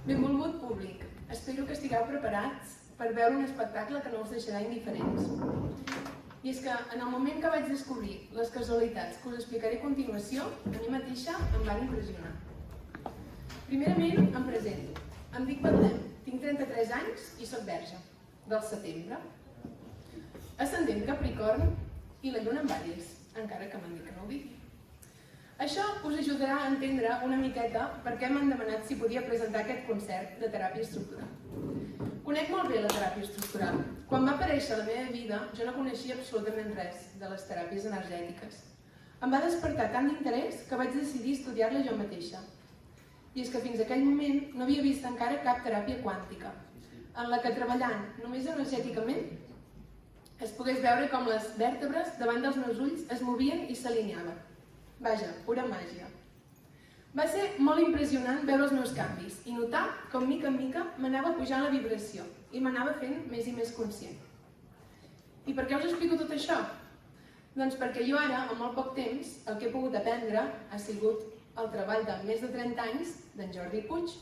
Benvolgut públic, espero que estigueu preparats per veure un espectacle que no us deixarà indiferents. I és que en el moment que vaig descobrir les casualitats que us explicaré a continuació, a mi mateixa em van impressionar. Primerament em presento. Em dic Betlem, tinc 33 anys i soc verge, del setembre. Ascendent Capricorn i la lluna en Àries, encara que m'han dit que no ho digui. Això us ajudarà a entendre una miqueta per què m'han demanat si podia presentar aquest concert de teràpia estructural. Conec molt bé la teràpia estructural. Quan va aparèixer a la meva vida, jo no coneixia absolutament res de les teràpies energètiques. Em va despertar tant d'interès que vaig decidir estudiar-la jo mateixa. I és que fins a aquell moment no havia vist encara cap teràpia quàntica, en la que treballant només energèticament es pogués veure com les vèrtebres davant dels meus ulls es movien i s'alineaven. Vaja, pura màgia. Va ser molt impressionant veure els meus canvis i notar com mica en mica m'anava pujant la vibració i m'anava fent més i més conscient. I per què us explico tot això? Doncs perquè jo ara, en molt poc temps, el que he pogut aprendre ha sigut el treball de més de 30 anys d'en Jordi Puig.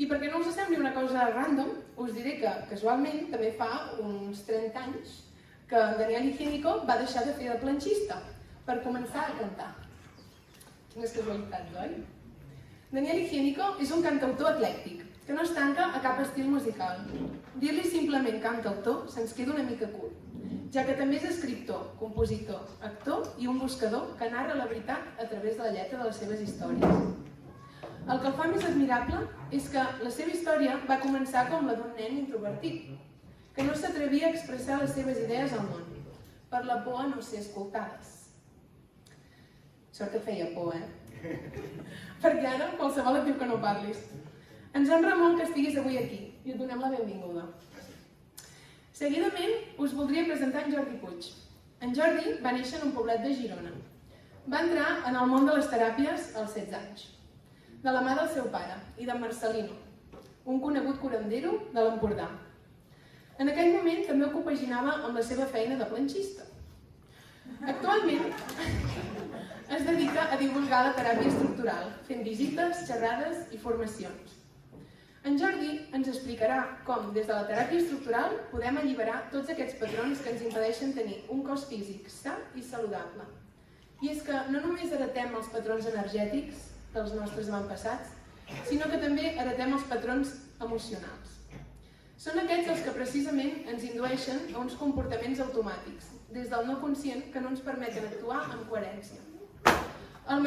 I perquè no us sembli una cosa random, us diré que casualment també fa uns 30 anys que Daniel Higiénico va deixar de fer de planxista per començar a cantar. Quines casualitats, oi? Daniel Higiénico és un cantautor eclèctic, que no es tanca a cap estil musical. Dir-li simplement cantautor se'ns queda una mica curt, ja que també és escriptor, compositor, actor i un buscador que narra la veritat a través de la lletra de les seves històries. El que el fa més admirable és que la seva història va començar com la d'un nen introvertit, que no s'atrevia a expressar les seves idees al món, per la por a no ser escoltades. Sort que feia por, Perquè ara qualsevol et diu que no parlis. Ens honra molt que estiguis avui aquí i et donem la benvinguda. Seguidament us voldria presentar en Jordi Puig. En Jordi va néixer en un poblet de Girona. Va entrar en el món de les teràpies als 16 anys, de la mà del seu pare i d'en Marcelino, un conegut curandero de l'Empordà. En aquell moment també ho compaginava amb la seva feina de planxista. Actualment es dedica a divulgar la teràpia estructural, fent visites, xerrades i formacions. En Jordi ens explicarà com, des de la teràpia estructural, podem alliberar tots aquests patrons que ens impedeixen tenir un cos físic sa i saludable. I és que no només heretem els patrons energètics dels nostres avantpassats, sinó que també heretem els patrons emocionals. Són aquests els que precisament ens indueixen a uns comportaments automàtics, des del no conscient, que no ens permeten actuar amb coherència. El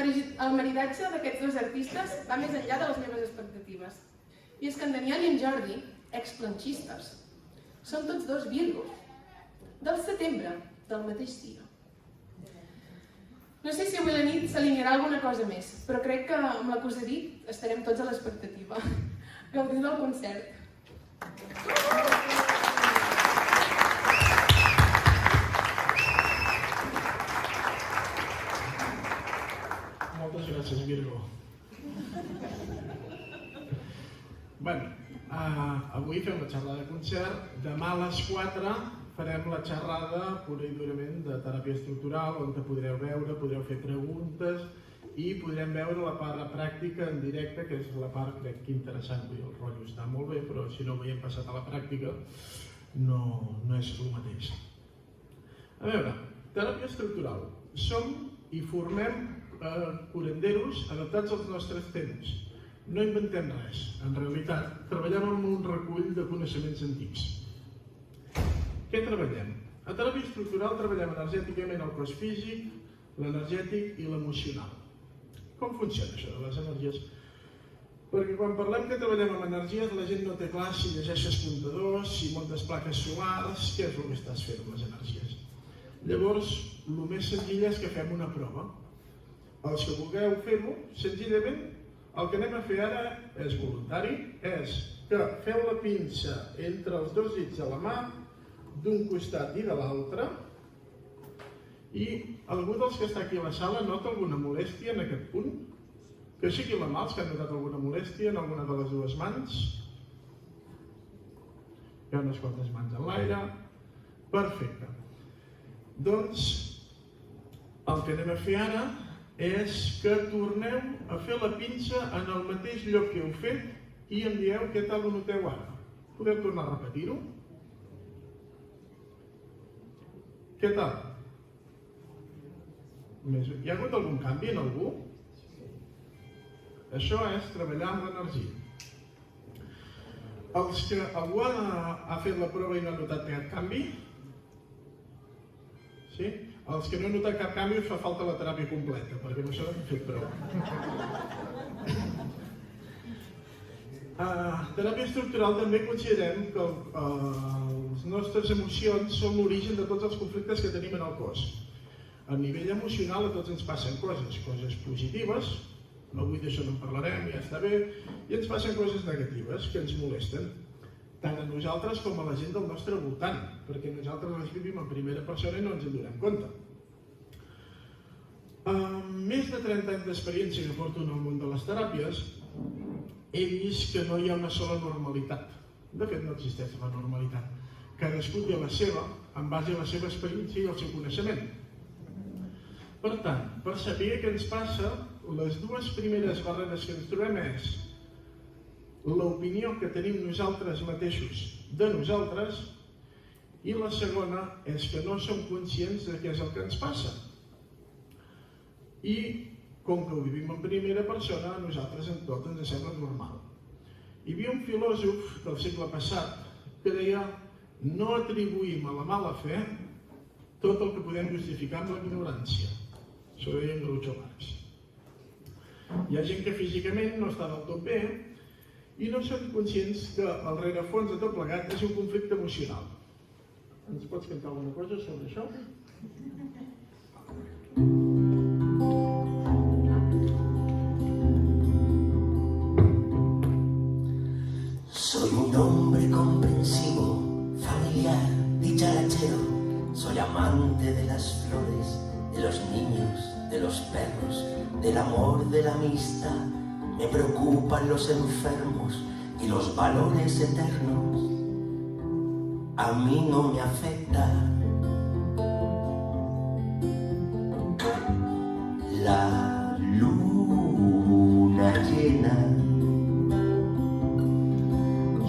maridatge d'aquests dos artistes va més enllà de les meves expectatives. I és que en Daniel i en Jordi, explanxistes, són tots dos Virgos, del setembre, del mateix dia. No sé si avui a la nit s'alinearà alguna cosa més, però crec que amb la que us he dit estarem tots a l'expectativa. Gaudiu del concert. Moltes gràcies, Virgo. Bé, avui fem la xerrada de concert. Demà a les 4 farem la xerrada pura i durament de teràpia estructural, on podreu veure, podreu fer preguntes i podrem veure la part pràctica en directe, que és la part, crec que interessant. El rotllo està molt bé, però si no ho havíem passat a la pràctica no és el mateix. A veure, teràpia estructural. Som i formem curanderos adaptats als nostres temps. No inventem res. En realitat, treballem amb un recull de coneixements antics. Què treballem? A teràpia estructural treballem energèticament el cos físic, l'energètic i l'emocional. Com funciona això de les energies? Perquè quan parlem que treballem amb energies, la gent no té clar si llegeixes comptadors, si muntes plaques solars, què és el que estàs fent amb les energies. Llavors, el més senzill és que fem una prova. Els que vulgueu fer-ho, senzillament, el que anem a fer ara és voluntari, és que feu la pinça entre els dos dits de la mà, d'un costat i de l'altre, i algú dels que està aquí a la sala nota alguna molèstia en aquest punt? Que aixequi la mà els que han notat alguna molèstia en alguna de les dues mans. Hi ha unes quantes mans en l'aire. Perfecte. Doncs el que anem a fer ara és que torneu a fer la pinça en el mateix lloc que heu fet i em dieu què tal ho noteu ara. Podeu tornar a repetir-ho? Què tal? Hi ha hagut algun canvi en algú? Això és treballar amb l'energia. Els que algú ha fet la prova i no ha notat cap canvi? Sí? Els que no han notat cap canvi us fa falta la teràpia completa, perquè amb això no hem fet prou. Teràpia estructural també considerem que les nostres emocions són l'origen de tots els conflictes que tenim en el cos. A nivell emocional a tots ens passen coses positives, avui d'això no en parlarem, ja està bé, i ens passen coses negatives que ens molesten, tant a nosaltres com a la gent del nostre voltant, perquè nosaltres les vivim en primera persona i no ens en donem compte. Amb més de 30 anys d'experiència que porto en el món de les teràpies, he vist que no hi ha una sola normalitat. De fet, no existeix la normalitat. Cadascú té la seva, en base a la seva experiència i el seu coneixement. Per tant, per saber què ens passa, les dues primeres barreres que ens trobem és l'opinió que tenim nosaltres mateixos de nosaltres i la segona és que no som conscients de què és el que ens passa. I com que ho vivim en primera persona, a nosaltres en tot ens sembla normal. Hi havia un filòsof del segle passat que deia no atribuïm a la mala fe tot el que podem justificar amb la ignorància. Això ho deia en Groucho Marx. Hi ha gent que físicament no està del tot bé i no són conscients que el rerefons de tot plegat és un conflicte emocional. Ens pots cantar alguna cosa sobre això? Soy un hombre comprensivo, familiar, dicharachero. Soy amante de las flores, de los niños, de los perros, del amor, de la amistad. Me preocupan los enfermos y los valores eternos. A mí no me afecta la luna llena.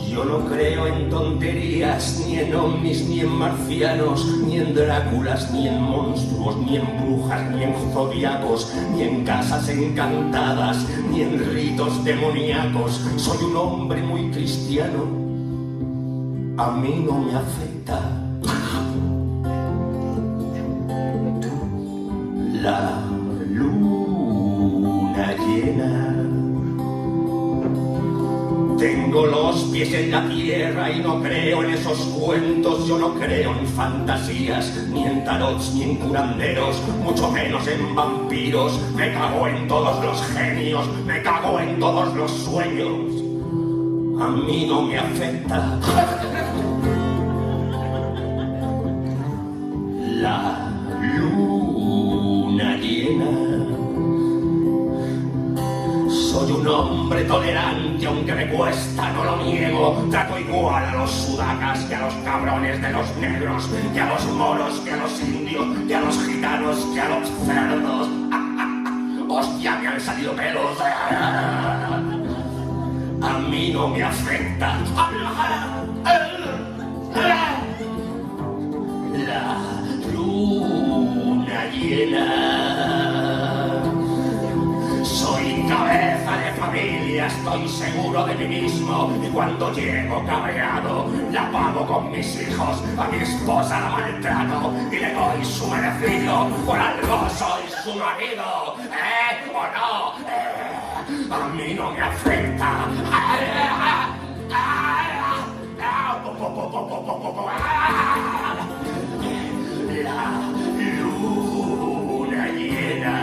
Yo no creo en tonterías, ni en ovnis, ni en marcianos, ni en Dráculas, ni en monstruos, ni en brujas, ni en zodiacos, ni en casas encantadas, ni en ritos demoníacos. Soy un hombre muy cristiano, a mí no me afecta la luna llena. Tengo los pies en la tierra y no creo en esos cuentos. Yo no creo en fantasías, ni en tarots, ni en curanderos, mucho menos en vampiros. Me cago en todos los genios, me cago en todos los sueños. A mí no me afecta la luna llena. Soy un hombre tolerante, aunque me cuesta, no lo niego. Trato igual a los sudacas que a los cabrones de los negros, que a los moros, que a los indios, que a los gitanos, que a los cerdos. ¡Hostia, me han salido pelos! A mí no me afecta la luna llena. Soy cabeza de familia, estoy seguro de mí mismo. Y cuando llego cabreado, la pago con mis hijos. A mi esposa la maltrato y le doy su merecido. Por algo soy su marido, ¿o no? A mí no me afecta la luna llena.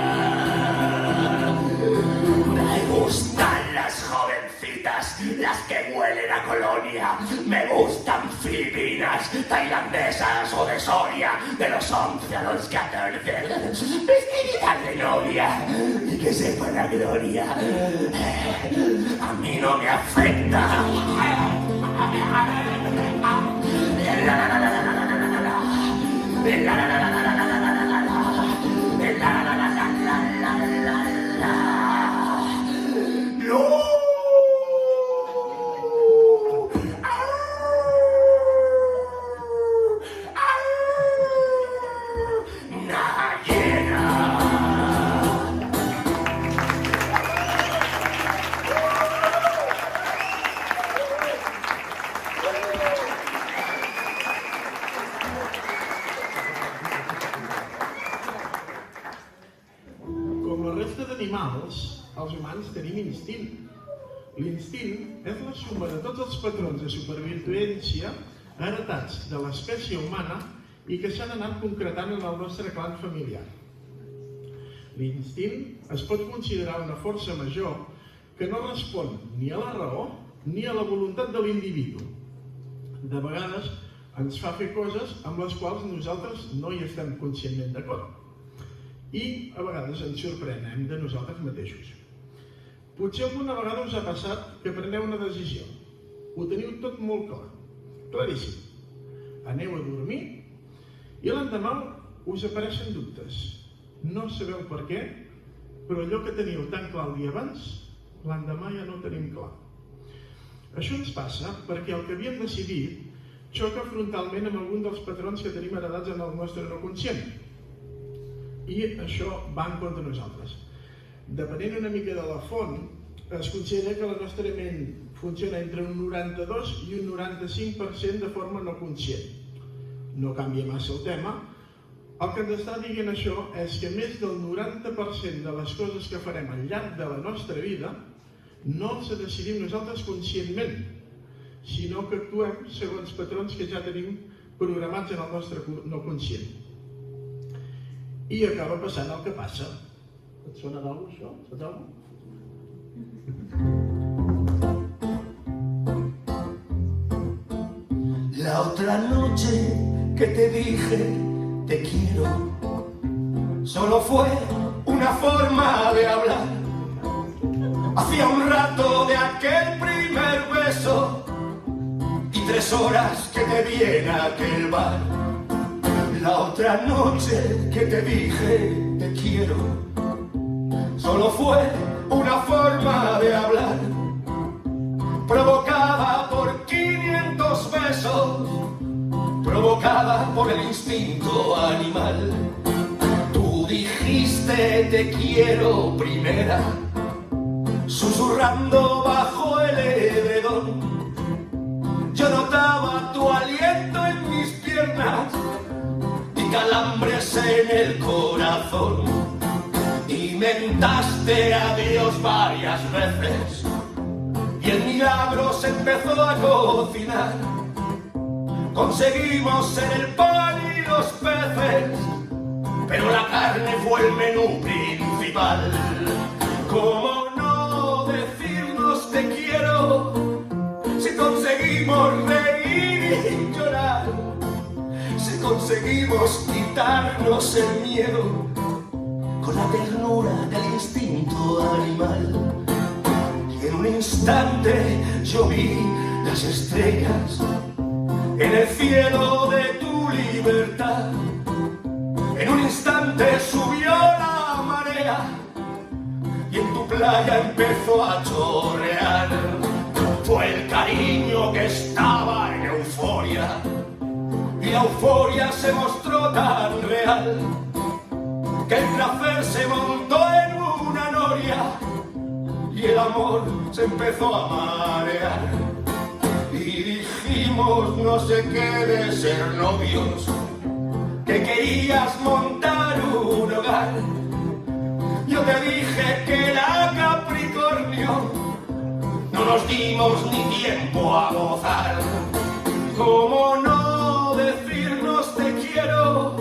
Me gustan las jovencitas, las que huelen a colonia. Me gustan filipinas, tailandesas o de Soria, de los 11 a los 14. Vestiditas de novia y que sepa la gloria. A mí no me afecta. resta d'animals, els humans tenim instint. L'instint és la suma de tots els patrons de supervivència heretats de l'espècie humana i que s'han anat concretant en el nostre clan familiar. L'instint es pot considerar una força major que no respon ni a la raó ni a la voluntat de l'individu. De vegades ens fa fer coses amb les quals nosaltres no hi estem conscientment d'acord. I a vegades ens sorprenem de nosaltres mateixos. Potser alguna vegada us ha passat que preneu una decisió. Ho teniu tot molt clar, claríssim. Aneu a dormir i l'endemà us apareixen dubtes. No sabeu per què, però allò que teníeu tan clar el dia abans, l'endemà ja no ho tenim clar. Això ens passa perquè el que havíem decidit xoca frontalment amb algun dels patrons que tenim heredats en el nostre no conscient. I això va en contra de nosaltres. Depenent una mica de la font, es considera que la nostra ment funciona entre un 92 i un 95% de forma no conscient. No canvia massa el tema. El que ens està dient això és que més del 90% de les coses que farem al llarg de la nostra vida no els decidim nosaltres conscientment, sinó que actuem segons patrons que ja tenim programats en el nostre no conscient. I acaba passant el que passa. Et sona d'algú això? Saps alguna cosa? La otra noche que te dije te quiero, solo fue una forma de hablar. Hacía un rato de aquel primer beso y 3 horas que te vi en aquel bar. La otra noche que te dije te quiero, solo fue una forma de hablar, provocada por 500 besos, provocada por el instinto animal. Tú dijiste te quiero primera, susurrando bajo el edredón. Yo notaba tu aliento en mis piernas y calambres en el corazón. Y mentaste adiós varias veces y el milagro se empezó a cocinar. Conseguimos ser el pan y los peces, pero la carne fue el menú principal. ¿Cómo no decirnos te quiero si conseguimos reír y llorar? Si conseguimos quitarnos el miedo con la ternura del instinto animal. Y en un instante yo vi las estrellas en el cielo de tu libertad. En un instante subió la marea y en tu playa empezó a chorrear. Fue el cariño que estaba en euforia y la euforia se mostró tan real que el placer se montó en una noria y el amor se empezó a marear. Y dijimos no sé qué de ser novios, que querías montar un hogar. Yo te dije que era Capricornio, no nos dimos ni tiempo a gozar. ¿Cómo no decirnos te quiero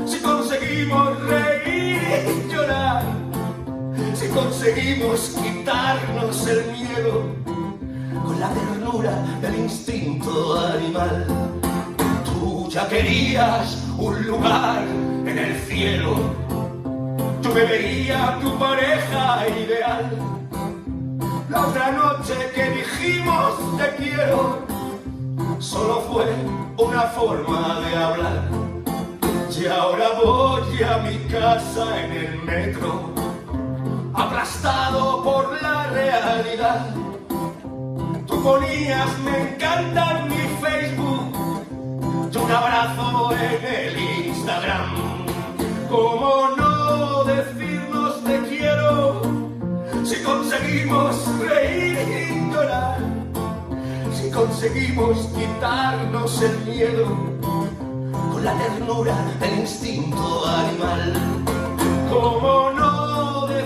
si conseguimos reír y llorar? Si conseguimos quitarnos el miedo con la ternura del instinto animal. Tú ya querías un lugar en el cielo, yo me veía tu pareja ideal. La otra noche que dijimos te quiero, solo fue una forma de hablar. Y ahora voy a mi casa en el metro, aplastado por la realidad. Tú ponías me encanta en mi Facebook y un abrazo en el Instagram. ¿Cómo no decirnos te quiero si conseguimos reír y llorar? Si conseguimos quitarnos el miedo con la ternura del instinto animal. ¿Cómo no decirnos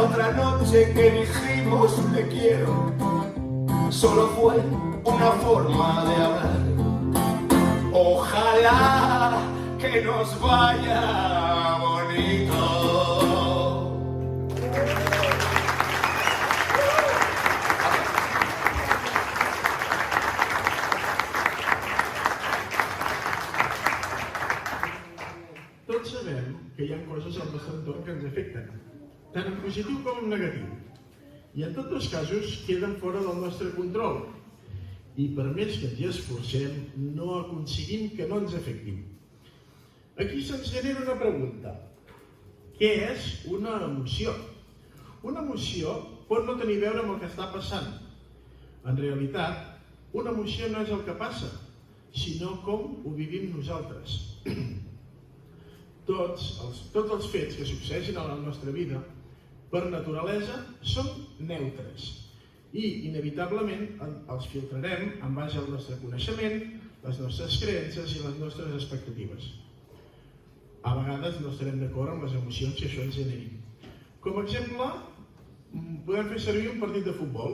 otra noche que dijimos te quiero solo fue una forma de hablar. Ojalá que nos vaya bonito. Tots sabem que hi ha coses al nostre entorn que ens afecten, tant en positiu com en negatiu, i en tots els casos queden fora del nostre control, i per més que ens hi esforcem, no aconseguim que no ens afectin. Aquí se'ns genera una pregunta. Què és una emoció? Una emoció pot no tenir a veure amb el que està passant. En realitat, una emoció no és el que passa, sinó com ho vivim nosaltres. Tots els fets que succeeixen a la nostra vida, per naturalesa, són neutres i, inevitablement, els filtrarem en base al nostre coneixement, les nostres creences i les nostres expectatives. A vegades no estarem d'acord amb les emocions que això ens generi. Com a exemple, podem fer servir un partit de futbol.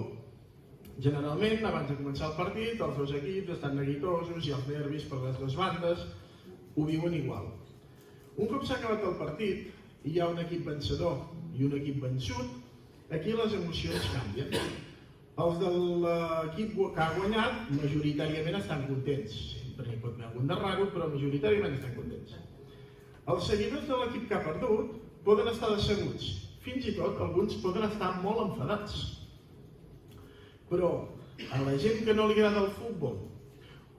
Generalment, abans de començar el partit, els dos equips estan neguitosos i els nervis per les dues bandes ho viuen igual. Un cop s'ha acabat el partit i hi ha un equip vencedor i un equip vençut, aquí les emocions canvien. Els de l'equip que ha guanyat majoritàriament estan contents. Sempre hi pot haver algun de raro, però majoritàriament estan contents. Els seguidors de l'equip que ha perdut poden estar decebuts. Fins i tot alguns poden estar molt enfadats. Però a la gent que no li agrada el futbol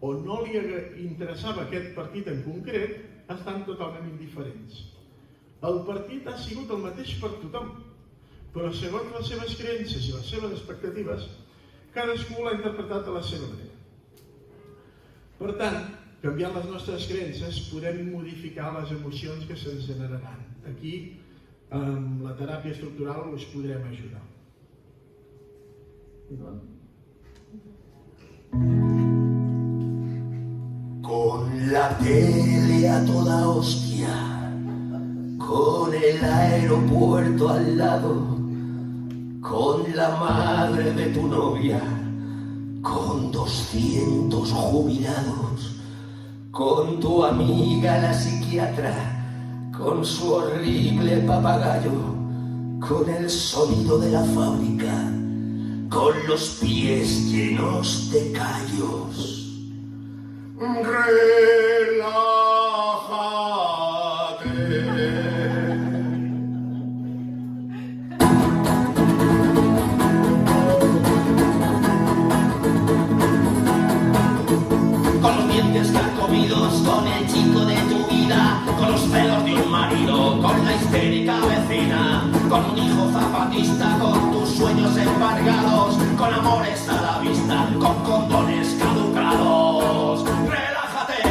o no li interessava aquest partit en concret, estan totalment indiferents. El partit ha sigut el mateix per tothom, però segons les seves creences i les seves expectatives, cadascú l'ha interpretat a la seva manera. Per tant, canviant les nostres creences, podem modificar les emocions que se'ns generaran. Aquí, amb la teràpia estructural, us podrem ajudar. Con la tele a toda hostia, con el aeropuerto al lado, con la madre de tu novia, con 200 jubilados, con tu amiga la psiquiatra, con su horrible papagayo, con el sonido de la fábrica, con los pies llenos de callos. Con los dientes carcomidos, con el chico de tu vida, con los celos de un marido, con la histérica vecina, con un hijo zapatista, con tus sueños embargados, con amores a la vista, con condones caducados. ¡Relájate!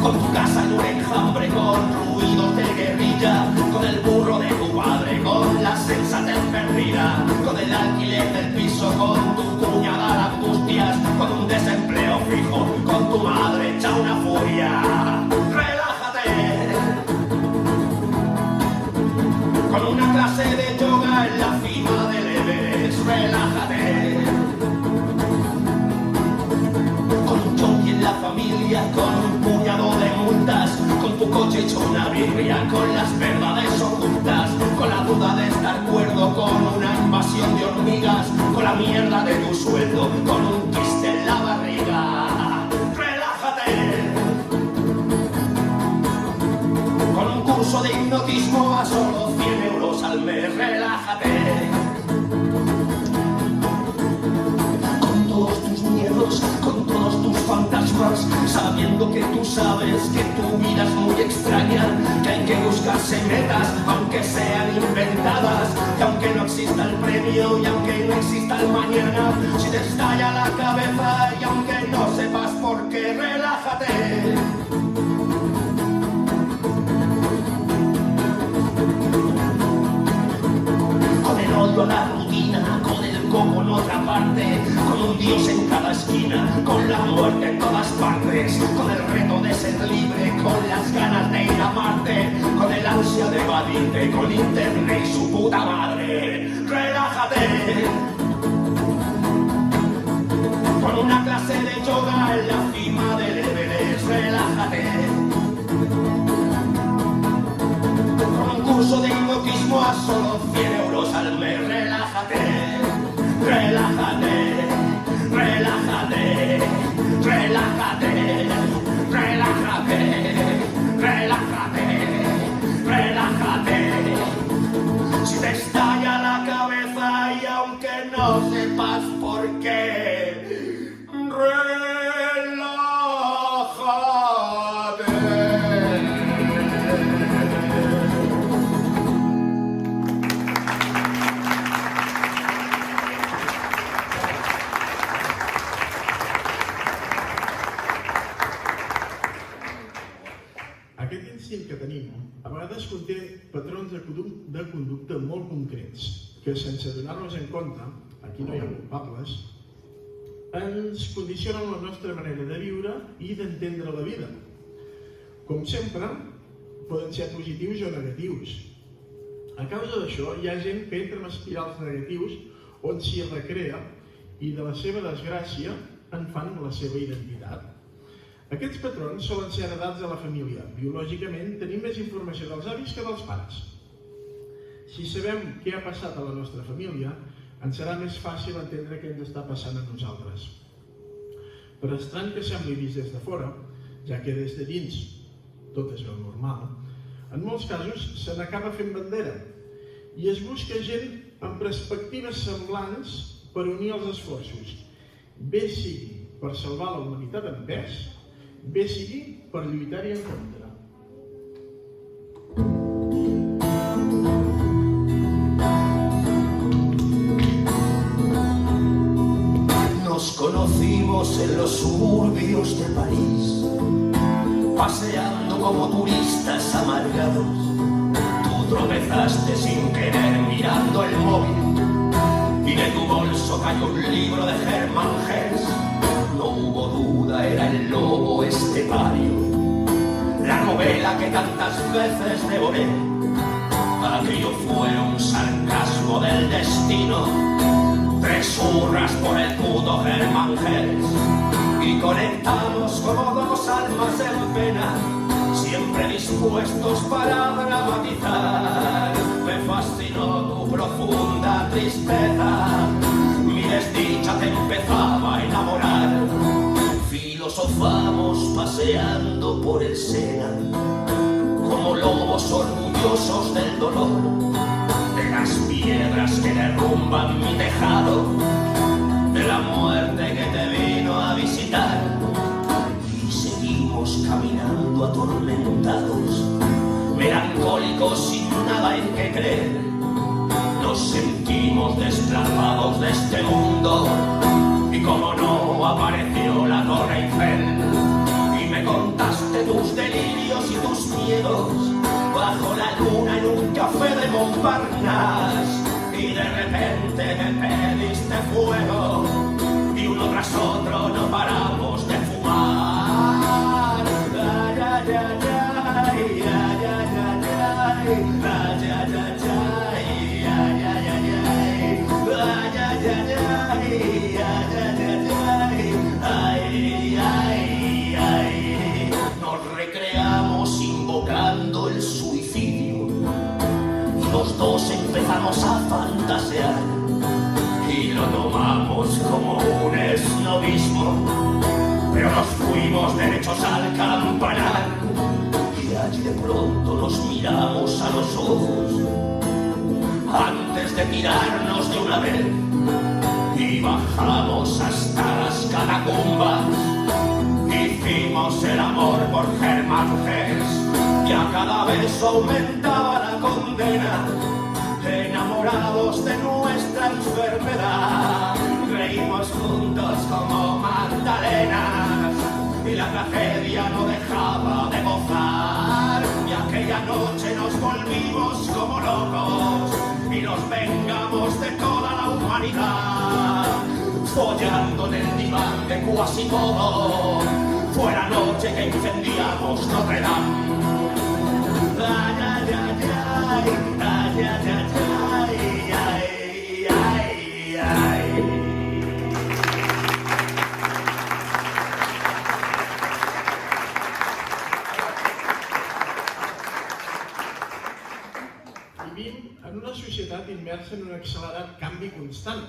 Con tu casa en un enjambre, con ruidos de guerrilla, con el burro de tu padre, con la sensatez perdida, con el alquiler del piso, con tu cuñada la angustias, con un desempleo fijo, con tu madre hecha una furia. ¡Relájate! Con una clase de yoga en la cima del Everest. ¡Relájate! Con un yonki en la familia, con un puñado de multas, con tu coche hecho una birria, con las verdades ocultas, con la duda de estar cuerdo, con una invasión de hormigas, con la mierda de tu sueldo, con un quiste en la barriga. ¡Relájate! Con un curso de hipnotismo a solo 100 euros al mes. ¡Relájate! Con todos tus miedos, con todos tus fantasmas, sabiendo que tú sabes que tu vida es muy extraña, que hay que buscarse metas, aunque sean inventadas, que aunque no exista el premio y aunque no exista el mañana, si te estalla la cabeza y aunque no sepas por qué, relájate. Con el odio a la rutina, con el coco en otra parte, con un dios en cada esquina. esquina, con la muerte en todas partes, con el reto de ser libre, con las ganas de ir a Marte, con el ansia de evadirte, con internet y su puta madre. Relájate. Con una clase de yoga en la cima del Everest, relájate. Con un curso de hipnotismo a solo 100 euros al mes, relájate, relájate, relájate, relájate, relájate, relájate, relájate. Si te estalla la cabeza y aunque no sepas por qué, relájate. Aquest instint que tenim a vegades conté patrons de conducta molt concrets que, sense donar-nos en compte, aquí no hi ha culpables, ens condicionen la nostra manera de viure i d'entendre la vida. Com sempre, poden ser positius o negatius. A causa d'això, hi ha gent que entra en espirals negatius on s'hi recrea i de la seva desgràcia en fan la seva identitat. Aquests patrons solen ser heredats de la família. Biològicament, tenim més informació dels avis que dels pares. Si sabem què ha passat a la nostra família, ens serà més fàcil entendre què ens està passant a nosaltres. Per estrany que sembli vist des de fora, ja que des de dins tot es veu normal, en molts casos se n'acaba fent bandera i es busca gent amb perspectives semblants per unir els esforços, bé sigui per salvar la humanitat en pes, bé sigui per lluitar-hi en contra. Nos conocimos en los suburbios de París, paseando como turistas amargados. Tú tropezaste sin querer mirando el móvil y de tu bolso cayó un libro de Hermann Hesse. No hubo duda, era el lobo estepario, la novela que tantas veces devoré. Aquello fue un sarcasmo del destino, 3 hurras por el puto Hermann Hesse, y conectamos como 2 almas en pena, siempre dispuestos para dramatizar. Me fascinó tu profunda tristeza, mi desdicha te empezaba a enamorar. Filosofamos paseando por el Sena, como lobos orgullosos del dolor, de las piedras que derrumban mi tejado, de la muerte que te vino a visitar. Y seguimos caminando atormentados, melancólicos sin nada en que creer. Nos sentimos desplazados de este mundo y como no apareció la Torre Eiffel y me contaste tus delirios y tus miedos bajo la luna en un café de Montparnasse y de repente me pediste fuego y uno tras otro no paramos de fumar. Ay, ay, ay, ay, ay, ay, ay, ay, ay, nos recreamos invocando el suicidio y los dos empezamos a fantasear y lo tomamos como un esnovismo, pero nos fuimos derechos al campanar y allí de pronto nos miramos a los ojos antes de tirarnos de una vez y bajamos hasta las catacumbas. Hicimos el amor por Hermann Hesse y a cada beso aumentaba la condena. Enamorados de nuestra enfermedad, reímos juntos como magdalenas y la tragedia no dejaba de gozar. Y aquella noche nos volvimos como locos y nos vengamos de toda la humanidad, follando en el diván de cuasi todo. Fue la noche que incendiamos Notre Dame. Ay, ay, ay, ay, ay, ay, ay, ay, ay, ay. Vivim en una societat immersa en un accelerat canvi constant,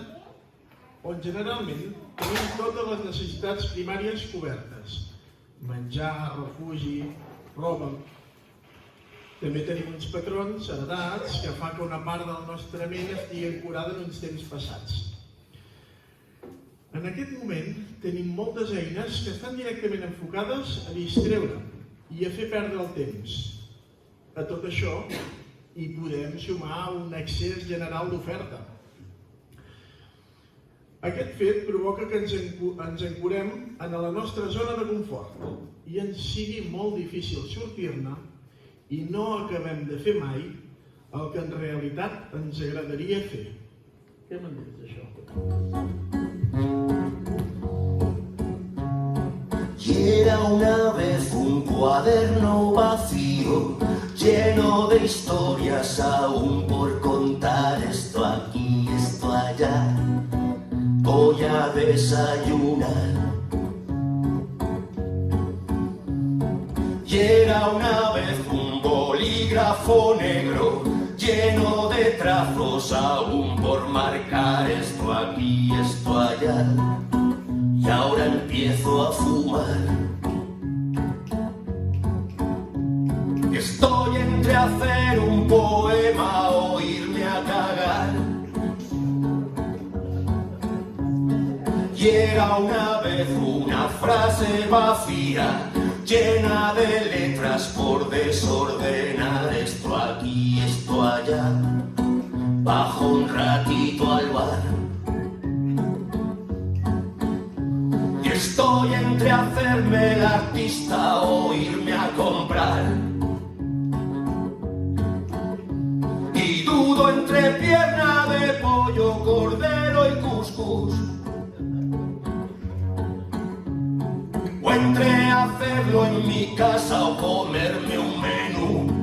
on generalment tenim totes les necessitats primàries cobertes: menjar, refugi, roba. També tenim uns patrons heretats que fa que una part del nostre ment estigui ancorada en uns temps passats. En aquest moment tenim moltes eines que estan directament enfocades a distreure i a fer perdre el temps. A tot això hi podem sumar un excés general d'oferta. Aquest fet provoca que ens ancorem en la nostra zona de confort i ens sigui molt difícil sortir-ne i no acabem de fer mai el que en realitat ens agradaria fer. Què me'n dius d'això? Y era una vez un cuaderno vacío, lleno de historias aún por contar, esto aquí, esto allá. Voy a desayunar. Y era una vez un bolígrafo negro, lleno de trazos aún por marcar, esto aquí, esto allá. Y ahora empiezo a fumar. Estoy entre hacer un poema o irme a cagar. Y era una vez una frase vacía, llena de letras por desordenar, esto aquí, esto allá. Bajo un ratito al bar. Y estoy entre hacerme el artista o irme a comprar. Y dudo entre pierna de pollo, cordero y cuscús, o entre hacerlo en mi casa o comerme un menú.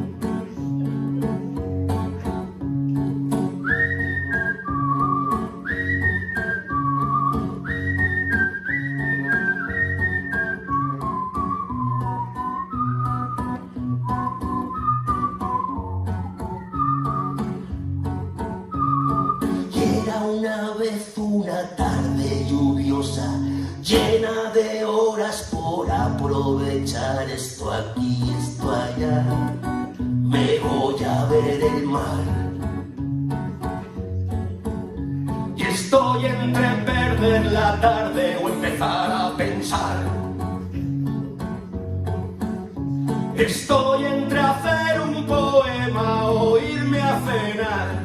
Una vez una tarde lluviosa, llena de horas por aprovechar, esto aquí, esto allá. Me voy a ver el mar. Y estoy entre perder la tarde o empezar a pensar. Estoy entre hacer un poema o irme a cenar.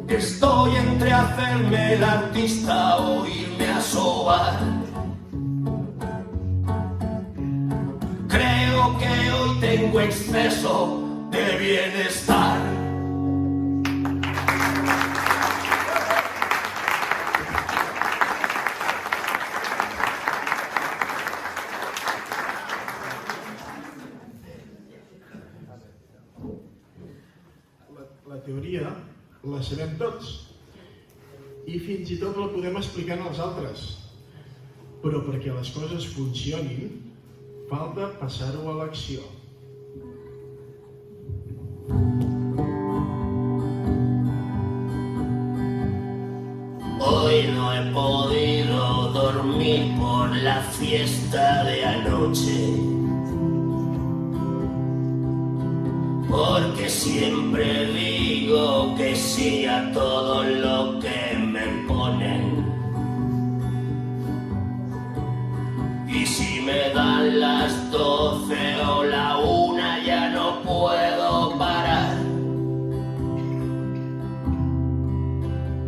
Estoy entre hacerme el artista o irme a sobar. Creo que hoy tengo exceso de bienestar. La teoria la sabem tots i fins i tot la podem explicar als altres, però perquè les coses funcionin falta passar-ho a l'acció. Hoy no he podido dormir por la fiesta de anoche, porque siempre digo que sí a todo lo que me ponen. Y si me dan las 12 o la 1 ya no puedo parar.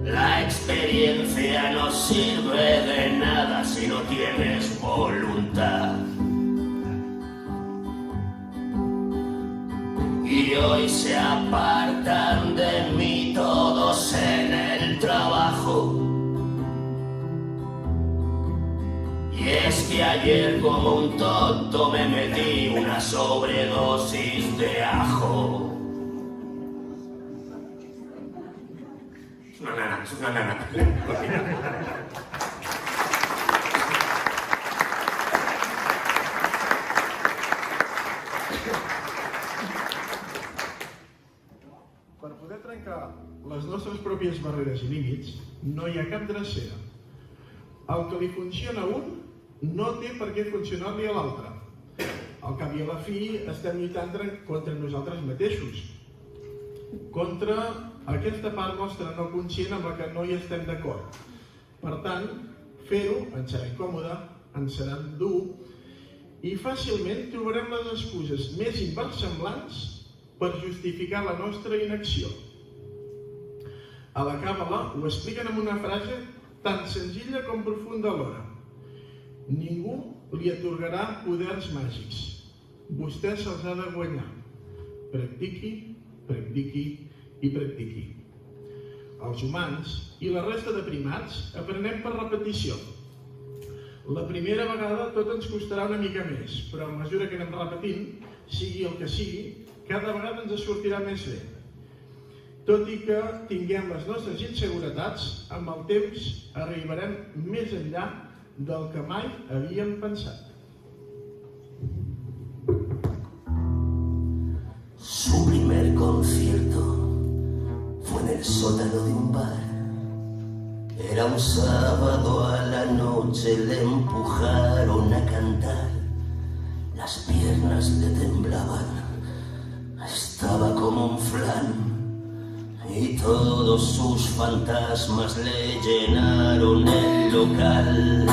La experiencia no sirve de nada si no tienes voluntad. Y hoy se apartan de mí todos en el trabajo. Y es que ayer como un tonto me metí una sobredosis de ajo. Es una nana. Per poder trencar les nostres pròpies barreres i límits, no hi ha cap drecera. El que li funciona a un no té per què funcionar-li a l'altre. Al cap i a la fi estem lluitant contra nosaltres mateixos, contra aquesta part nostra no conscient amb la que no hi estem d'acord. Per tant, fer-ho ens serà incòmode, ens serà dur i fàcilment trobarem les excuses més inversemblants per justificar la nostra inacció. A la Càbala ho expliquen amb una frase tan senzilla com profunda alhora. Ningú li atorgarà poders màgics. Vostè se'ls ha de guanyar. Practiqui, practiqui i practiqui. Els humans i la resta de primats aprenem per repetició. La primera vegada tot ens costarà una mica més, però a mesura que anem repetint, sigui el que sigui, cada vegada ens sortirà més bé. Tot i que tinguem les nostres inseguretats, amb el temps arribarem més enllà del que mai havíem pensat. Su primer concierto fue en el sótano de un bar. Era un sábado a la noche, le empujaron a cantar. Las piernas le temblaban, estaba como un flan. Y todos sus fantasmas le llenaron el local.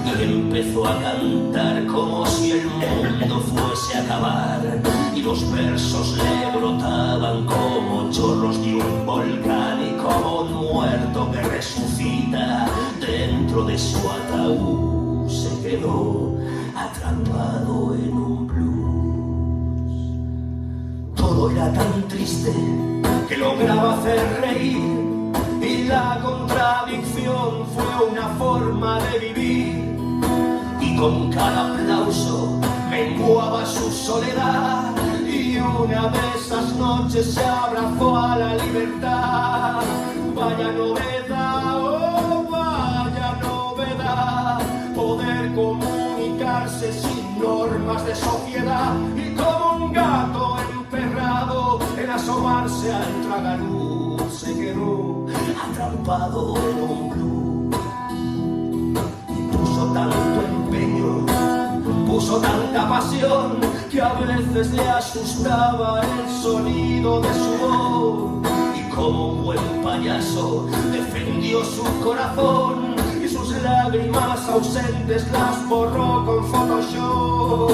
Y empezó a cantar como si el mundo fuese a acabar. Y los versos le brotaban como chorros de un volcán. Y como un muerto que resucita dentro de su ataúd, se quedó atrapado en un blues. Todo era tan triste que lograba hacer reír, y la contradicción fue una forma de vivir, y con cada aplauso menguaba su soledad, y una de esas noches se abrazó a la libertad. Vaya novedad, oh vaya novedad, poder comunicarse sin normas de sociedad, y como un gato emperrado en asomarse al tragaluz, se quedó atrapado en un blues. Y puso tanto empeño, puso tanta pasión, que a veces le asustaba el sonido de su voz. Y como un buen payaso defendió su corazón, y sus lágrimas ausentes las borró con Photoshop.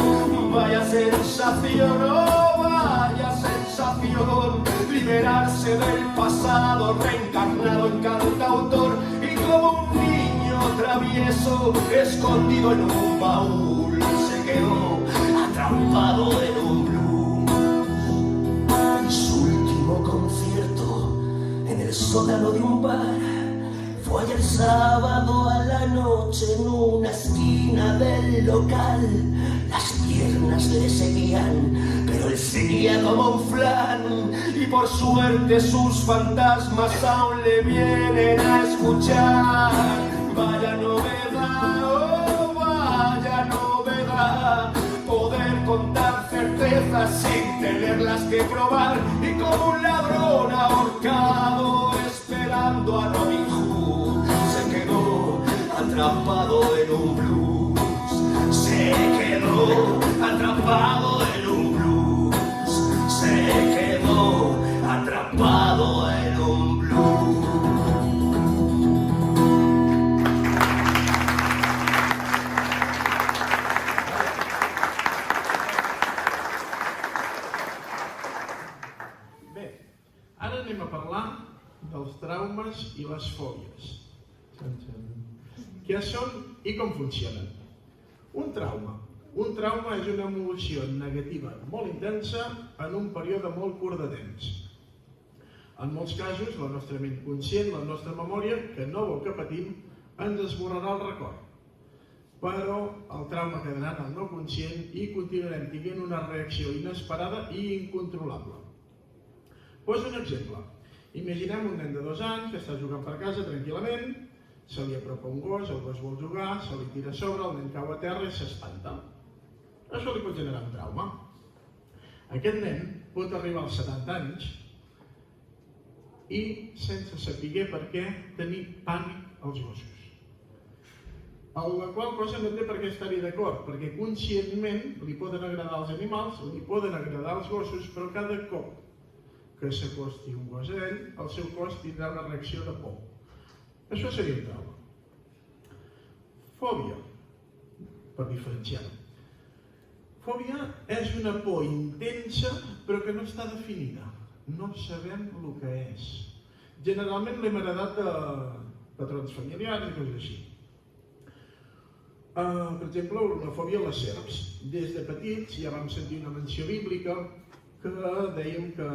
Vaya sensación, oh vaya sensación, liberarse del pasado reencarnado en cantautor. Y como un niño travieso escondido en un baúl, se quedó atrapado en un blues. Su último concierto en el sótano de un bar fue ayer sábado a la noche en una esquina del local. Las piernas le seguían, pero él seguía como un flan. Y por suerte sus fantasmas aún le vienen a escuchar. Vaya novedad, oh vaya novedad, poder contar certezas sin tenerlas que probar. Y como un ladrón ahorcado esperando a Robin Hood, se quedó atrapado en un blues. Se quedó atrapado en un blues. Se quedó atrapado en un blues. Bé, ara anem a parlar dels traumes i les fòbies. Què són i com funcionen? Un trauma és una emoció negativa molt intensa en un període molt curt de temps. En molts casos, la nostra ment conscient, la nostra memòria, que no vol que patim, ens esborrarà el record. però el trauma quedarà en el no conscient i continuarem tenint una reacció inesperada i incontrolable. Poso un exemple. Imaginem un nen de 2 anys que està jugant per casa tranquil·lament, se li apropa un gos, el gos vol jugar, se li tira a sobre, el nen cau a terra i s'espanta. Això li pot generar un trauma. Aquest nen pot arribar als 70 anys i, sense saber per què, tenir pànic als gossos. La qual cosa no té per què estar-hi d'acord, perquè conscientment li poden agradar els animals, li poden agradar els gossos, però cada cop que s'acosti un gos a ell, el seu cos tindrà una reacció de por. Això seria un trauma. Fòbia, per diferenciar-ho. Fòbia és una por intensa però que no està definida. No sabem el que és. Generalment l'hem heredat de patrons familiars i coses així. Per exemple, una fòbia a les serps. Des de petits ja vam sentir una menció bíblica que dèiem que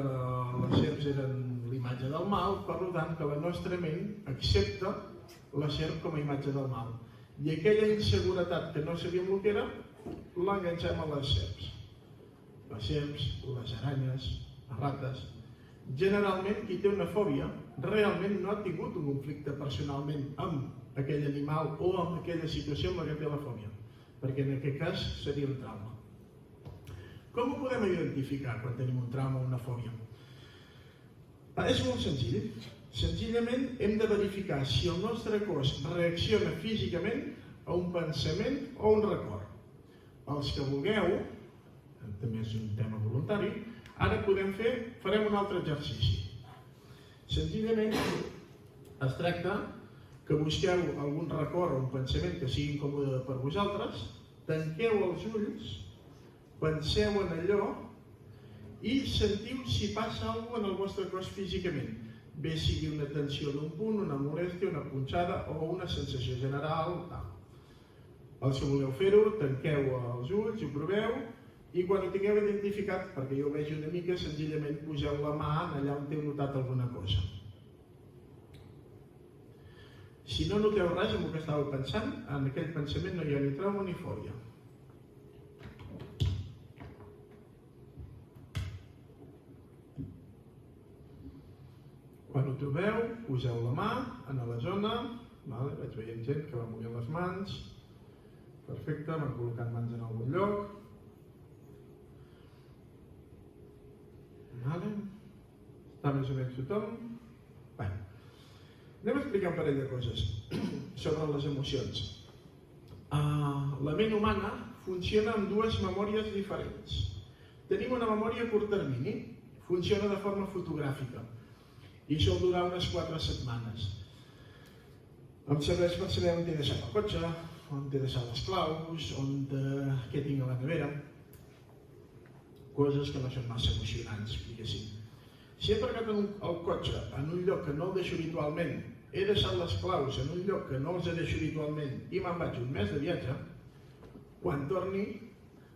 les serps eren l'imatge del mal, per tant que la nostra ment accepta la serp com a imatge del mal. I aquella inseguretat que no sabíem el que era, l'enganxem a les serps. Les serps, les aranyes, les rates. Generalment, qui té una fòbia realment no ha tingut un conflicte personalment amb aquell animal o amb aquella situació amb la que té la fòbia, perquè en aquest cas seria un trauma. Com ho podem identificar quan tenim un trauma o una fòbia? És molt senzill. Senzillament hem de verificar si el nostre cos reacciona físicament a un pensament o un record. Els que vulgueu, també és un tema voluntari, ara farem un altre exercici. Senzillament es tracta que busqueu algun record o un pensament que sigui incòmode per vosaltres, tanqueu els ulls, penseu en allò i sentiu si passa alguna cosa en el vostre cos físicament. Bé sigui una tensió d'un punt, una molèstia, una punxada o una sensació general. Els que voleu fer-ho, tanqueu els ulls, ho proveu i quan ho tingueu identificat, perquè jo ho veig una mica, senzillament poseu la mà allà on heu notat alguna cosa. Si no noteu res amb el que estàveu pensant, en aquell pensament no hi ha ni trauma ni fòbia. Quan ho trobeu, poseu la mà en la zona, vaig veient gent que va movent les mans, perfecte, van col·locant mans en algun lloc. Està més o menys tothom? Anem a explicar un parell de coses sobre les emocions. La ment humana funciona amb 2 memòries diferents. Tenim una memòria a curt termini, funciona de forma fotogràfica i sol durar unes 4 setmanes. Em serveix per saber on he deixat el cotxe, on he deixat les claus, què tinc a la nevera. Coses que no són massa emocionants, diguéssim. Si he aparcat el cotxe en un lloc que no el deixo habitualment, he deixat les claus en un lloc que no els deixo habitualment i me'n vaig un mes de viatge, quan torni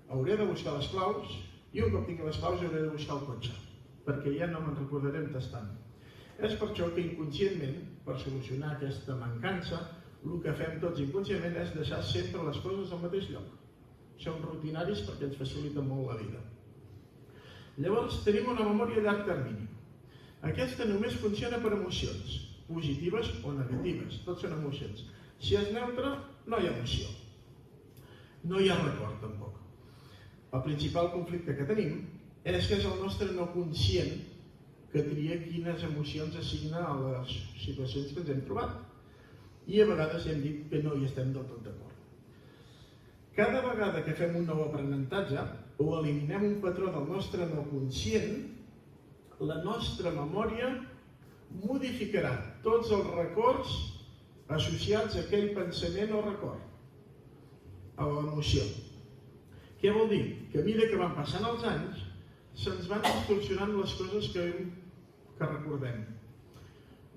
hauré de buscar les claus i un cop tingui les claus hauré de buscar el cotxe, perquè ja no me'n recordarem tastant. És per això que inconscientment, per solucionar aquesta mancança, el que fem tots inconscientment és deixar sempre les coses al mateix lloc. Som rutinaris perquè ens facilita molt la vida. Llavors tenim una memòria a llarg termini. Aquesta només funciona per emocions, positives o negatives, tots són emocions. Si és neutre, no hi ha emoció. No hi ha record, tampoc. El principal conflicte que tenim és que és el nostre no conscient que tria quines emocions assigna a les situacions que ens hem trobat. I a vegades hem dit que no hi estem del tot d'acord. Cada vegada que fem un nou aprenentatge o eliminem un patró del nostre no conscient, la nostra memòria modificarà tots els records associats a aquell pensament o record, a l'emoció. Què vol dir? Que a mesura que van passant els anys, se'ns van distorsionant les coses que recordem.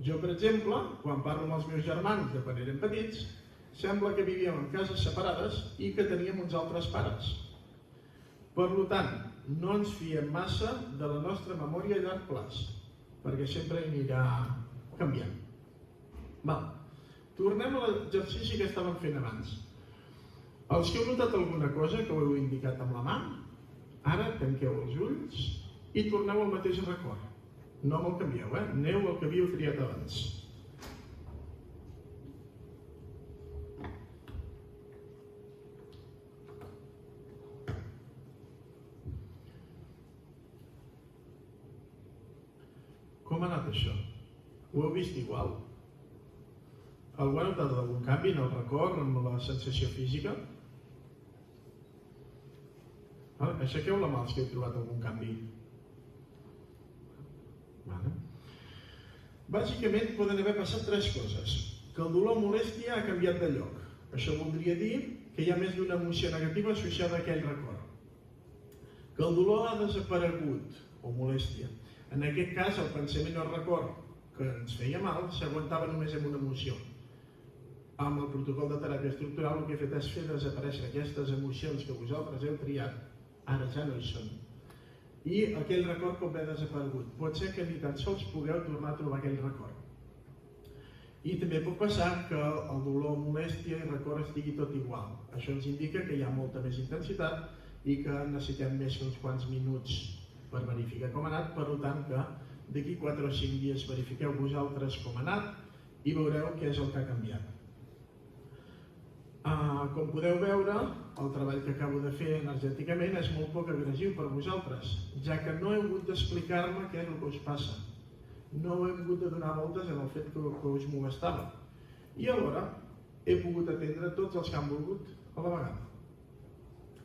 Jo, per exemple, quan parlo amb els meus germans de quan eren petits, sembla que vivíem en cases separades i que teníem uns altres pares. Per tant, no ens fiem massa de la nostra memòria a llarg plaç, perquè sempre anirà canviant. Tornem a l'exercici que estàvem fent abans. Els que heu notat alguna cosa que ho heu indicat amb la mà, ara tanqueu els ulls i torneu al mateix record. No me'l canvieu, aneu al que havíeu triat abans. Com ha anat això? Ho heu vist igual? Algú ha notat algun canvi en el record, en la sensació física? Aixequeu la mà els que heu trobat algun canvi. Bàsicament poden haver passat tres coses. Que el dolor o molèstia ha canviat de lloc. Això voldria dir que hi ha més d'una emoció negativa associada a aquell record. Que el dolor ha desaparegut, o molèstia. En aquest cas, el pensament o el record que ens feia mal s'aguantava només amb una emoció. Amb el protocol de teràpia estructural el que he fet és fer desaparèixer aquestes emocions que vosaltres heu triat, ara ja no hi són. I aquell record pot haver desaparegut. Pot ser que ni tan sols pugueu tornar a trobar aquell record. I també pot passar que el dolor, molèstia i record estigui tot igual. Això ens indica que hi ha molta més intensitat i que necessitem més que uns quants minuts per verificar com ha anat, per tant que d'aquí 4 o 5 dies verifiqueu vosaltres com ha anat i veureu què és el que ha canviat. Com podeu veure, el treball que acabo de fer energèticament és molt poc agressiu per vosaltres, ja que no heu hagut d'explicar-me què és el que us passa. No heu hagut de donar voltes en el fet que us molestava. I alhora he pogut atendre tots els que han volgut a la vegada.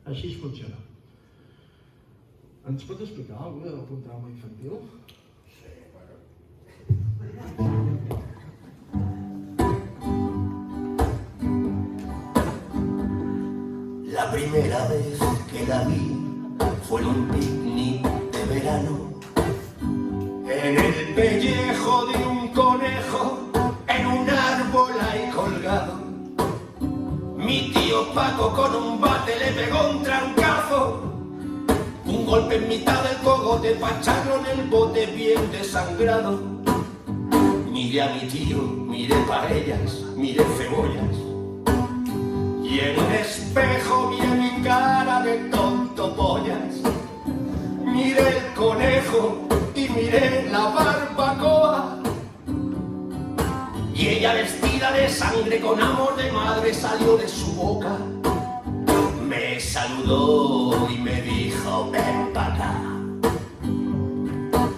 Així funciona. Ens pots explicar alguna cosa d'algun trauma infantil? Sí, bueno. La primera vez que la vi fue en un picnic de verano. En el pellejo de un conejo, en un árbol ahí colgado. Mi tío Paco con un bate le pegó un trancazo. Un golpe en mitad del cogote pa' echarlo en el bote bien desangrado. Miré a mi tío, miré paellas, miré cebollas. Y en un espejo vi mi cara de tonto pollas. Miré el conejo y miré la barbacoa. Y ella vestida de sangre con amor de madre salió de su boca. Me saludó y me dijo, ven para acá,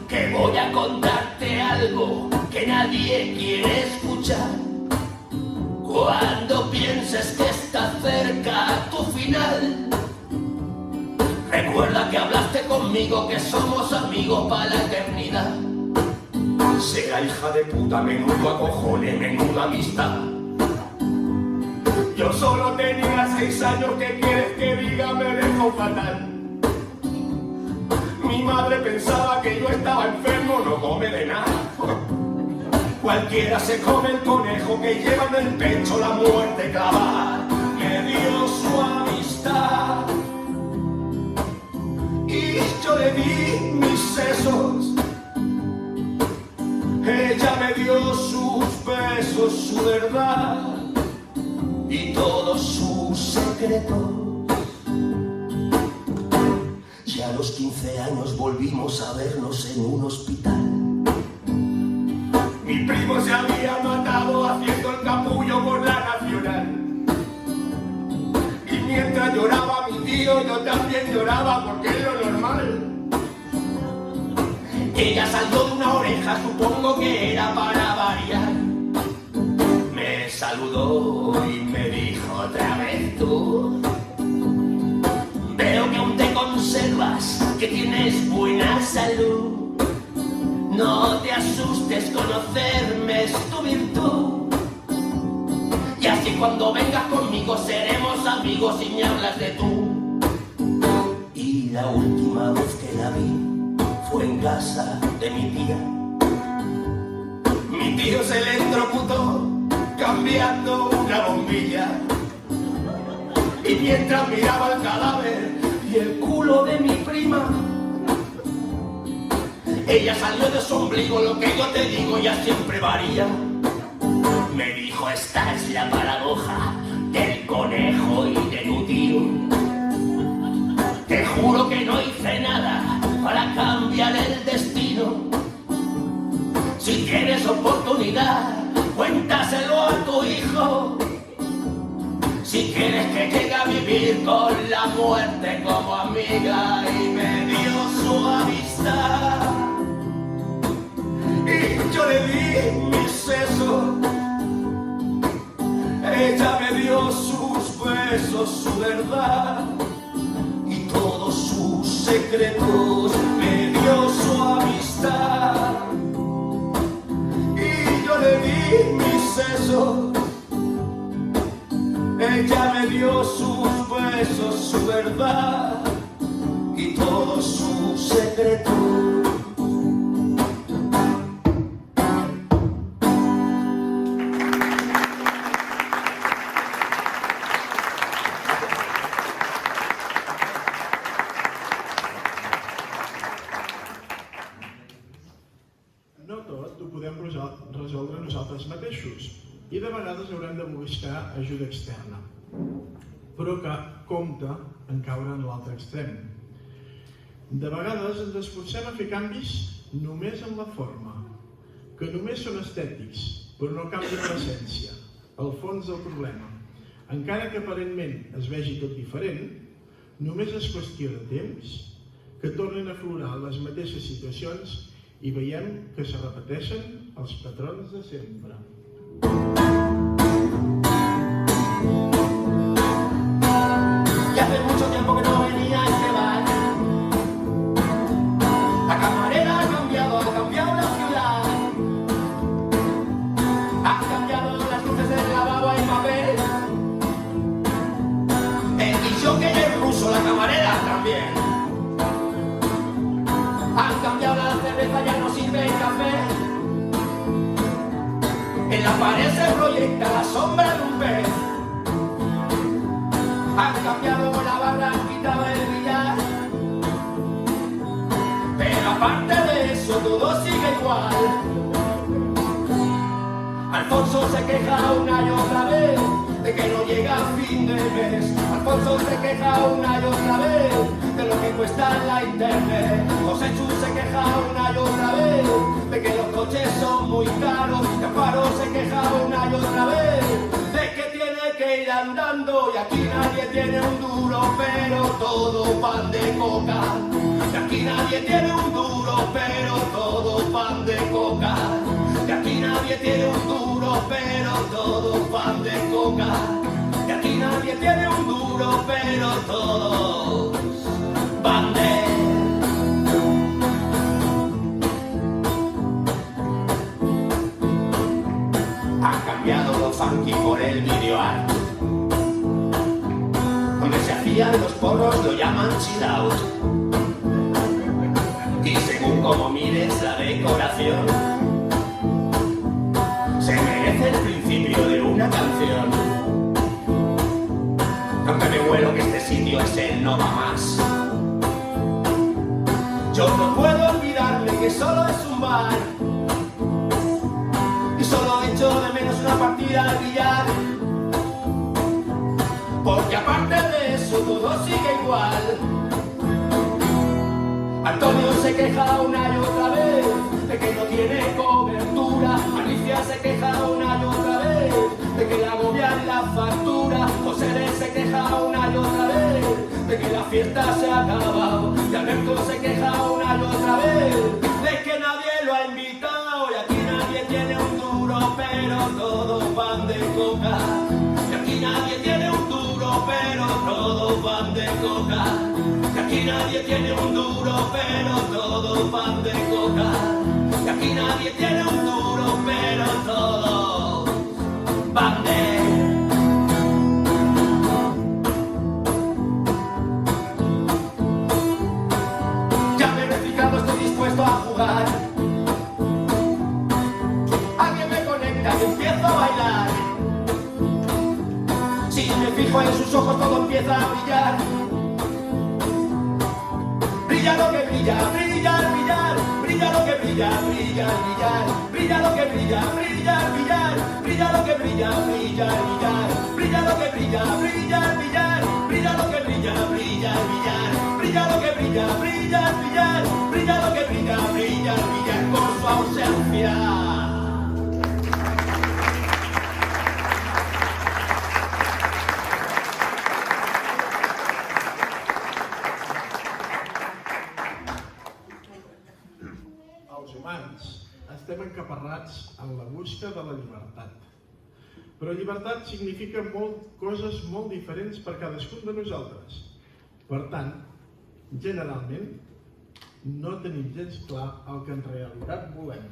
que voy a contarte algo que nadie quiere escuchar. Cuando pienses que está cerca tu final, recuerda que hablaste conmigo, que somos amigos para la eternidad. Será hija de puta, menudo acojone, menuda amistad. Yo solo tenía 6 años, ¿qué quieres que diga? Me dejó fatal. Mi madre pensaba que yo estaba enfermo, no come de nada. Cualquiera se come el conejo que lleva en el pecho la muerte clavada. Me dio su amistad y yo le di mis sesos. Ella me dio sus besos, su verdad y todos sus secretos. Y a los 15 años volvimos a vernos en un hospital. Mi primo se había matado haciendo el capullo por la Nacional. Y mientras lloraba mi tío, yo también lloraba porque es lo normal. Ella salió de una oreja, supongo que era para variar. Me saludó y me dijo, otra vez tú. Veo que aún te conservas, que tienes buena salud. No te asustes, conocerme es tu virtud. Y así cuando vengas conmigo seremos amigos y me hablas de tú. Y la última vez que la vi fue en casa de mi tía. Mi tío se electrocutó cambiando una bombilla. Y mientras miraba el cadáver y el culo de mi prima, ella salió de su ombligo, lo que yo te digo ya siempre varía. Me dijo, esta es la paradoja del conejo y de un olvidar, cuéntaselo a tu hijo. Si quieres que llegue a vivir con la muerte como amiga, y me dio su amistad. Y yo le di mi seso, ella me dio sus besos, su verdad y todos sus secretos, me dio su amistad. Y yo le di mi seso, ella me dio sus besos, su verdad y todos sus secretos. No tot ho podem resoldre nosaltres mateixos i de vegades haurem de buscar ajuda externa, però que compta en caure en l'altre extrem. De vegades ens esforcem a fer canvis només en la forma, que només són estètics, però no canvien l'essència, el fons del problema. Encara que aparentment es vegi tot diferent, només és qüestió de temps que tornin a aflorar les mateixes situacions i veiem que se repeteixen els patrons de sempre. Y hace mucho tiempo que no venía a este bar. La camarera ha cambiado la ciudad. Han cambiado las luces del lavabo en papel. Y yo que es ruso, la camarera también. Han cambiado la cerveza, ya no sirve el café. En la pared se proyecta la sombra de un pez. Han cambiado la barra, han quitado el billar. Pero aparte de eso, todo sigue igual. Alfonso se queja una y otra vez de que no llega a fin de mes. Alfonso se queja una y otra vez de lo que cuesta la internet. José Chu se queja una y otra vez de que los coches son muy caros. Y Amparo se queja una y otra vez de que tiene que ir andando. Y aquí nadie tiene un duro, pero todo pan de coca. Y aquí nadie tiene un duro, pero todo pan de coca. Y aquí nadie tiene un duro, pero todo pan de coca. Y aquí nadie tiene un duro, pero todos van de... Han cambiado lo funky por el video art. Donde se hacían los porros lo llaman chill out. Y según como mires la decoración, se merece el principio de una canción. Aunque me huelo que este sitio es el no va más. Yo no puedo olvidarme que solo es un bar. Y solo echo de menos una partida al billar. Porque aparte de eso todo sigue igual. Antonio se queja una y otra vez de que no tiene cobertura. Alicia se queja una y otra vez de que le agobian la factura. José Le se queja una y otra vez de que la fiesta se ha acabado. Y Alberto se queja una y otra vez de que nadie lo ha invitado. Y aquí nadie tiene un duro, pero todo pan de coca. Y aquí nadie tiene un duro, pero todo pan de coca. Y aquí nadie tiene un duro, pero todo pan de coca. Y aquí nadie tiene un duro, pero todo pan de... Ya me he reciclado, estoy dispuesto a jugar. Alguien me conecta y empiezo a bailar. Si me fijo en sus ojos todo empieza a brillar. Brilla lo que brilla, brillar, brillar. Brilla lo que brilla, brillar, brillar. Brilla lo que brilla, brillar, brillar. Brilla lo que brilla, brillar, brillar. Brilla lo que brilla, brillar, brillar. Brilla lo que brilla, brillar, brillar. Brilla lo que brilla, brillar, brillar. Brilla lo que brilla, brillar, brillar. Por su ausencia. estem encaparrats en la busca de la llibertat. Però llibertat significa coses molt diferents per cadascun de nosaltres. Per tant, generalment, no tenim gens clar el que en realitat volem.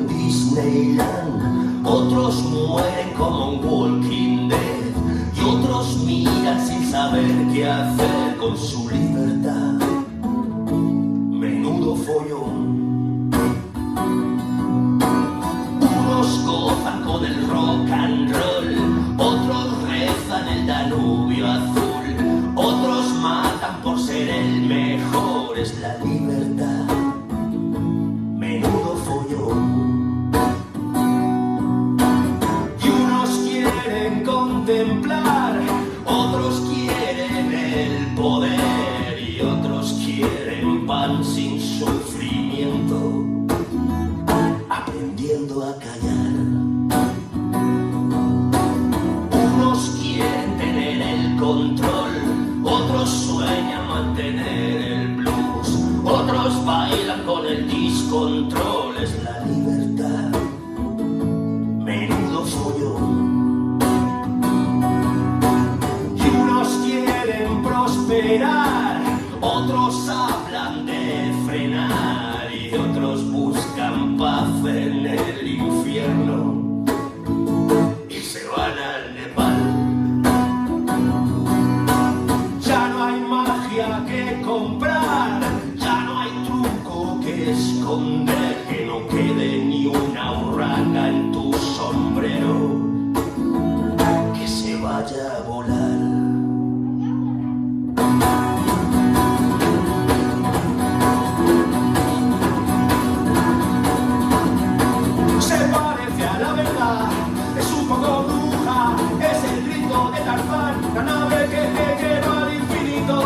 Disneyland, otros mueren como un Walking Dead y otros miran sin saber qué hacer con su libertad. Menudo follón. Unos gozan con el rock and roll, otros rezan el Danubio azul, otros matan por ser el mejor, es la libertad. Menudo follón. Contemplar, otros quieren el poder y otros quieren pan sin sufrimiento, aprendiendo a callar. Unos quieren tener el control, otros sueñan mantener el blues, otros bailan con el descontrol, es la libertad. Menudo follón. Otros hablan de frenar y otros buscan paz en el infierno y se van al Nepal. Ya no hay magia que comprar, ya no hay truco que esconder, que no quede ni una urraca en tu sombrero, que se vaya a volar. La nave que te lleva al infinito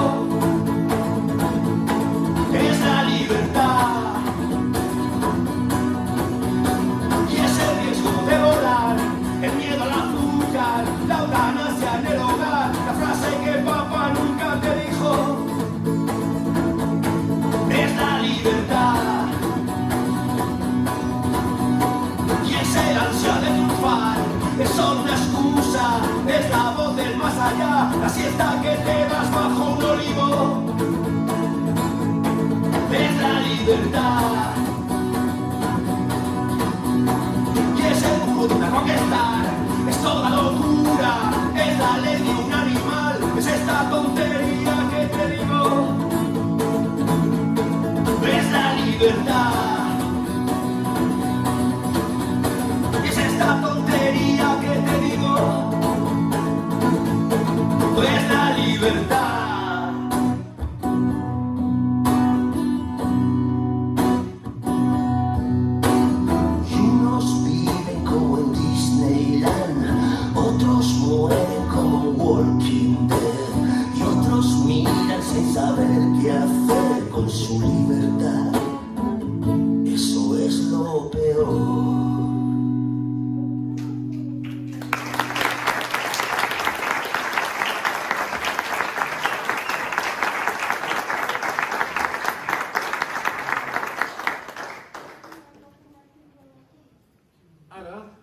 es la libertad y es el riesgo de volar, el miedo al azúcar, la eutanasia en el hogar, la frase que papá nunca te dijo es la libertad y es el ansia de triunfar, es solo una excusa, es la voz del más allá, la siesta que te das bajo un olivo, es la libertad y es el culo de una conquistar, es toda locura, es la ley de un animal, es esta tontería que te digo, es la libertad. Esta tontería que te digo es la libertad. Y unos viven como en Disneyland, otros mueren como en Walking Dead y otros miran sin saber qué hacer con su libertad. Eso es lo peor.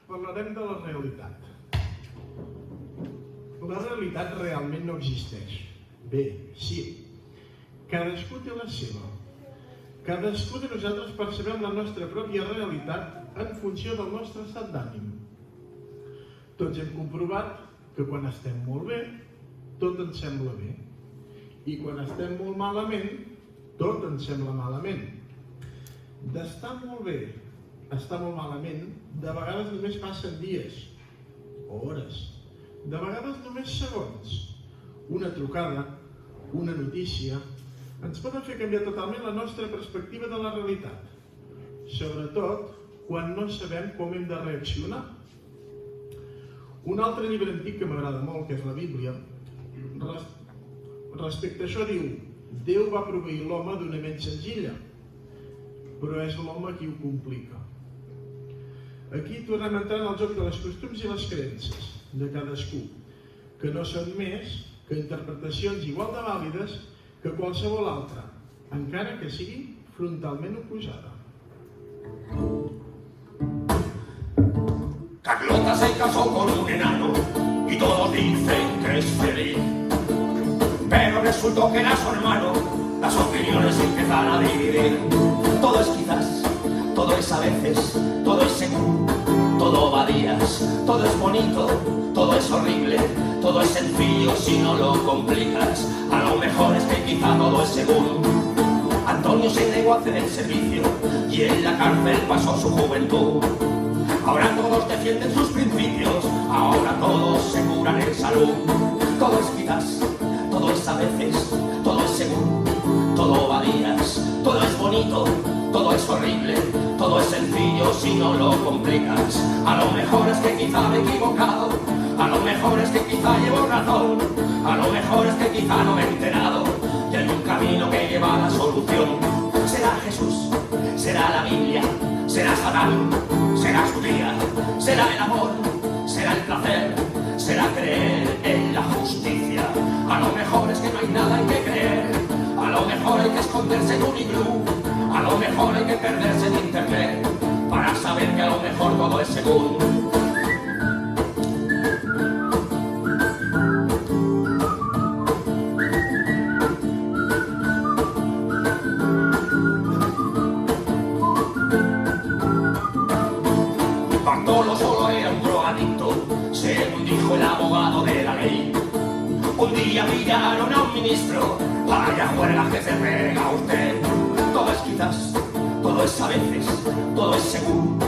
Parlarem de la realitat. La realitat realment no existeix. Bé, sí. Cadascú té la seva. Cadascú de nosaltres percebem la nostra pròpia realitat en funció del nostre estat d'ànim. Tots hem comprovat que quan estem molt bé, tot ens sembla bé. I quan estem molt malament, tot ens sembla malament. D'estar molt bé, estar molt malament, de vegades només passen dies o hores, de vegades només segons. Una trucada, una notícia, ens poden fer canviar totalment la nostra perspectiva de la realitat, sobretot quan no sabem com hem de reaccionar. Un altre llibre antic que m'agrada molt, que és la Bíblia, respecte a això diu: Déu va proveir l'home d'una ment senzilla, però és l'home qui ho complica. Aquí tornem a entrar en el joc de les costums i les creences de cadascú, que no són més que interpretacions igual de vàlides que qualsevol altra, encara que sigui frontalment oposada. Carlota se casó con un enano y todos dicen que es feliz. Pero resultó que era su hermano, las opiniones empiezan a dividir. Todo es quizás, todo es a veces, todo es según, todo va a días, todo es bonito, todo es horrible, todo es sencillo si no lo complicas. A lo mejor es que quizá todo es según. Antonio se negó a hacer el servicio y en la cárcel pasó su juventud. Ahora todos defienden sus principios, ahora todos se curan en salud. Todo es quizás, todo es a veces, todo es según, todo va a días, todo es bonito, todo es horrible, todo es sencillo si no lo complicas. A lo mejor es que quizá me he equivocado, a lo mejor es que quizá llevo razón, a lo mejor es que quizá no me he enterado y hay un camino que lleva a la solución. Será Jesús, será la Biblia, será Satán, será su día, será el amor, será el placer, será creer en la justicia. A lo mejor es que no hay nada en que creer, a lo mejor hay que esconderse en un iglú, a lo mejor hay que perderse en internet para saber que a lo mejor todo es según. Bartolo solo era un drogadicto, según dijo el abogado de la ley. Un día pillaron a un ministro, vaya juerga que se pega usted. Todo es quizás, todo es a veces, todo es según,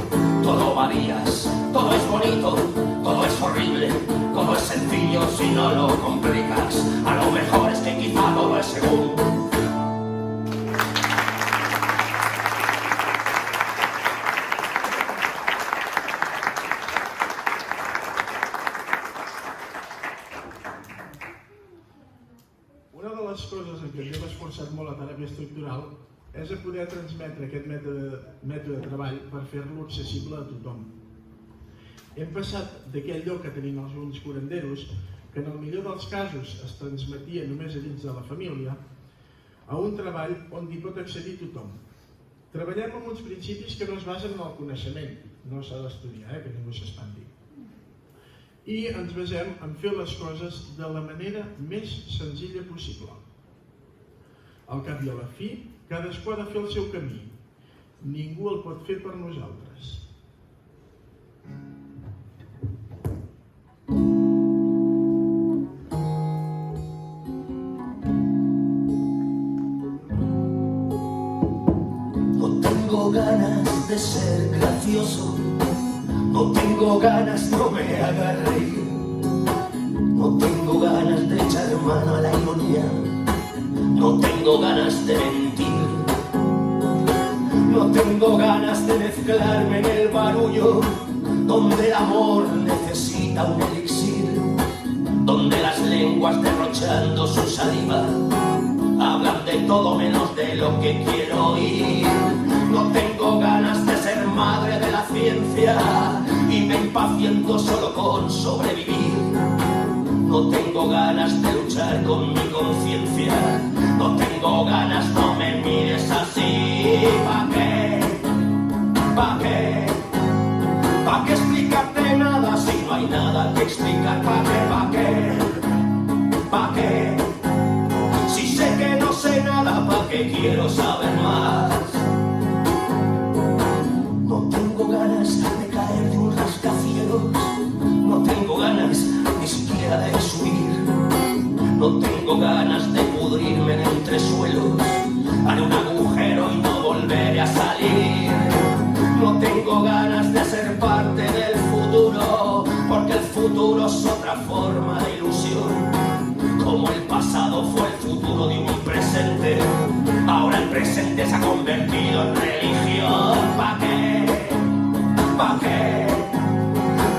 todo va a días, todo es bonito, todo es horrible, todo es sencillo si no lo complicas. A lo mejor es que quizá todo es según. Una de les coses en què ens hem esforçat molt a teràpia estructural és a poder transmetre aquest mètode de treball per fer-lo accessible a tothom. Hem passat d'aquell lloc que tenim els ulls curanderos, que en el millor dels casos es transmetia només a dins de la família, a un treball on hi pot accedir tothom. Treballem amb uns principis que no es basen en el coneixement, no s'ha d'estudiar, que ningú s'espanti. I ens basem en fer les coses de la manera més senzilla possible. Al cap i a la fi, cadascú ha de fer el seu camí. Ningú el pot fer per nosaltres. No tengo ganas de ser gracioso, no tengo ganas, no me haga reír. No tengo ganas de echar mano a la ironía, no tengo ganas de mentir. No tengo ganas de mezclarme en el barullo, donde el amor necesita un elixir, donde las lenguas derrochando su saliva hablan de todo menos de lo que quiero oír. No tengo ganas de ser madre de la ciencia y me impaciento solo con sobrevivir. No tengo ganas de luchar con mi conciencia, no tengo ganas, no me mires así. ¿Pa' qué? ¿Pa' qué? ¿Pa' qué explicarte nada si no hay nada que explicar? ¿Pa' qué? ¿Pa' qué? ¿Pa' qué? Si sé que no sé nada, ¿pa' qué quiero saber más? No tengo ganas de caer de un rascacielos, no tengo ganas ni siquiera de subir. No tengo ganas de pudrirme en entresuelos, haré un agujero y no volveré a salir. No tengo ganas de ser parte del futuro, porque el futuro es otra forma de ilusión. Como el pasado fue el futuro de un presente, ahora el presente se ha convertido en religión. ¿Pa' qué? ¿Pa' qué?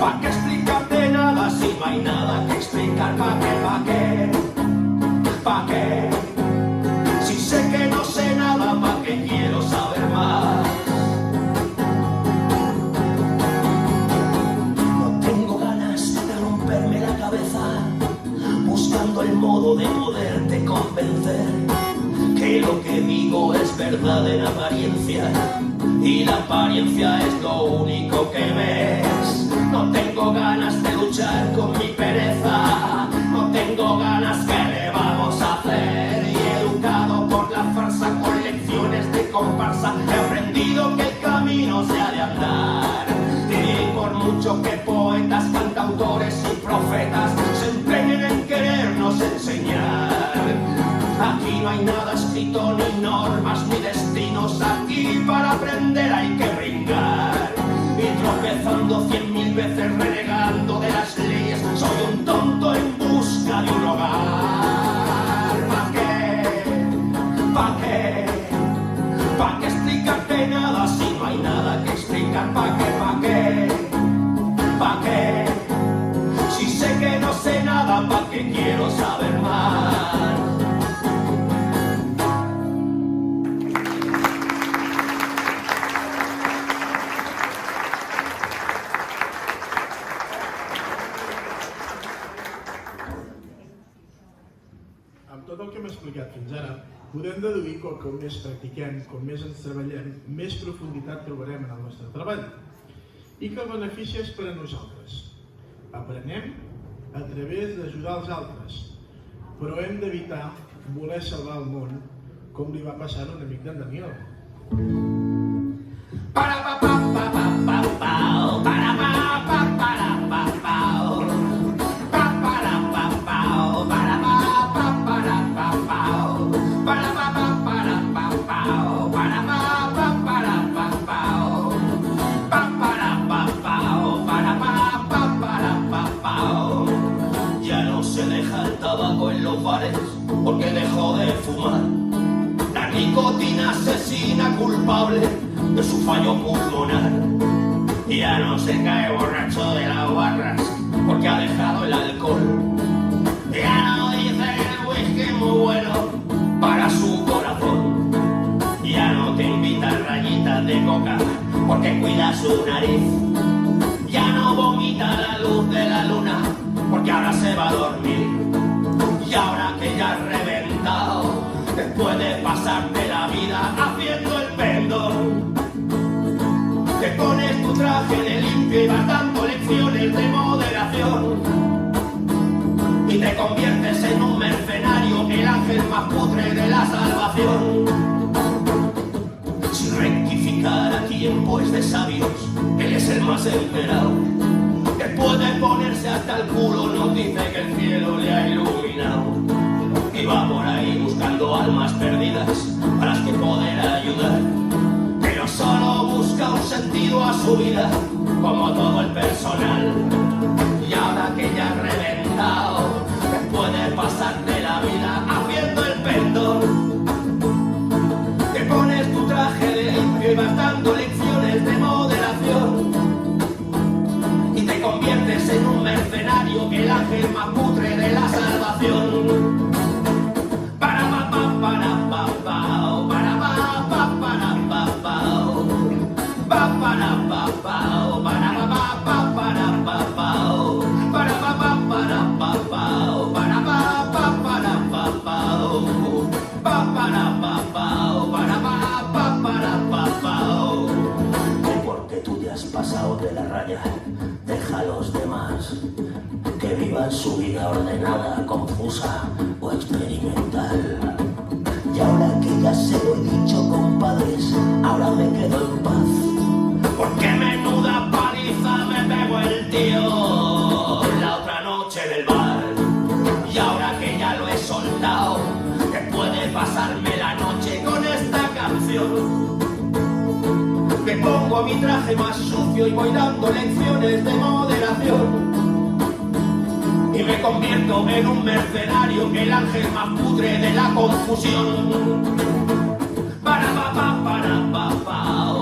¿Pa' qué explicarte nada si no hay nada que explicar? ¿Pa' qué? ¿Pa' qué? ¿Pa' qué? Si sé que no sé nada, ¿pa' qué quiero saber más? convencer que lo que digo es verdad en apariencia y la apariencia es lo único que ves. No tengo ganas de luchar con mi pereza, no tengo ganas, ¿qué le vamos a hacer? Y educado por la farsa con lecciones de comparsa, he aprendido que el camino se ha de andar. Y por mucho que poetas, cantautores y profetas se empeñen en querernos enseñar, aquí no hay nada escrito, ni normas, ni destinos. Aquí para aprender hay que brincar. Y tropezando 100.000 veces, renegando de las leyes, soy un tonto en busca de un hogar. ¿Pa' qué? ¿Pa' qué? ¿Pa' qué explicarte nada si no hay nada que explicar? ¿Pa' qué? ¿Pa' qué? ¿Pa' qué? Si sé que no sé nada, ¿pa' qué quiero saber más? Tot el que hem explicat fins ara, podem deduir que com més practiquem, com més ens treballem, més profunditat trobarem en el nostre treball i que el benefici és per a nosaltres. Aprenem a través d'ajudar els altres, però hem d'evitar voler salvar el món com li va passar a un amic d'en Daniel. Porque dejó de fumar. La nicotina asesina culpable de su fallo pulmonar. Ya no se cae borracho de las barras porque ha dejado el alcohol. Ya no dice que el whisky es muy bueno para su corazón. Ya no te invita a rayitas de coca porque cuida su nariz. Ya no vomita la luz de la luna porque ahora se va a dormir. Y ahora que ya has reventado, después de pasarte la vida haciendo el pendón, te pones tu traje de limpio y vas dando lecciones de moderación. Y te conviertes en un mercenario, el ángel más putre de la salvación. Sin rectificar a tiempo es de sabios, él es el más enterado. Después de ponerse hasta el culo nos dice que el cielo le ha iluminado. Y va por ahí buscando almas perdidas a las que poder ayudar. Pero solo busca un sentido a su vida, como todo el personal. Y ahora que ya has reventado, después de pasarte la vida haciendo el pendón, te pones tu traje de limpio y vas dando lecciones de moderación. Te conviertes en un mercenario, el ángel más putre de la salvación. Para pa pa para pa pa para pa pa para pa pa pa para pa pa para pa pa para pa pa para pa pa para pa pa para pa pa para pa pa para pa pa para pa para pa pa. Porque tú ya has pasado de la raya. Deja a los demás que vivan su vida ordenada, confusa o experimental. Y ahora que ya se lo he dicho, compadres, ahora me quedo en paz. Porque menuda paliza me pegó el tío la otra noche en el bar. Y ahora que ya lo he soltado, que puede pasarme la noche con esta canción. Me pongo mi traje más sucio y voy dando lecciones de moderación. Y me convierto en un mercenario, el ángel más putre de la confusión. Para pa pa para pa pa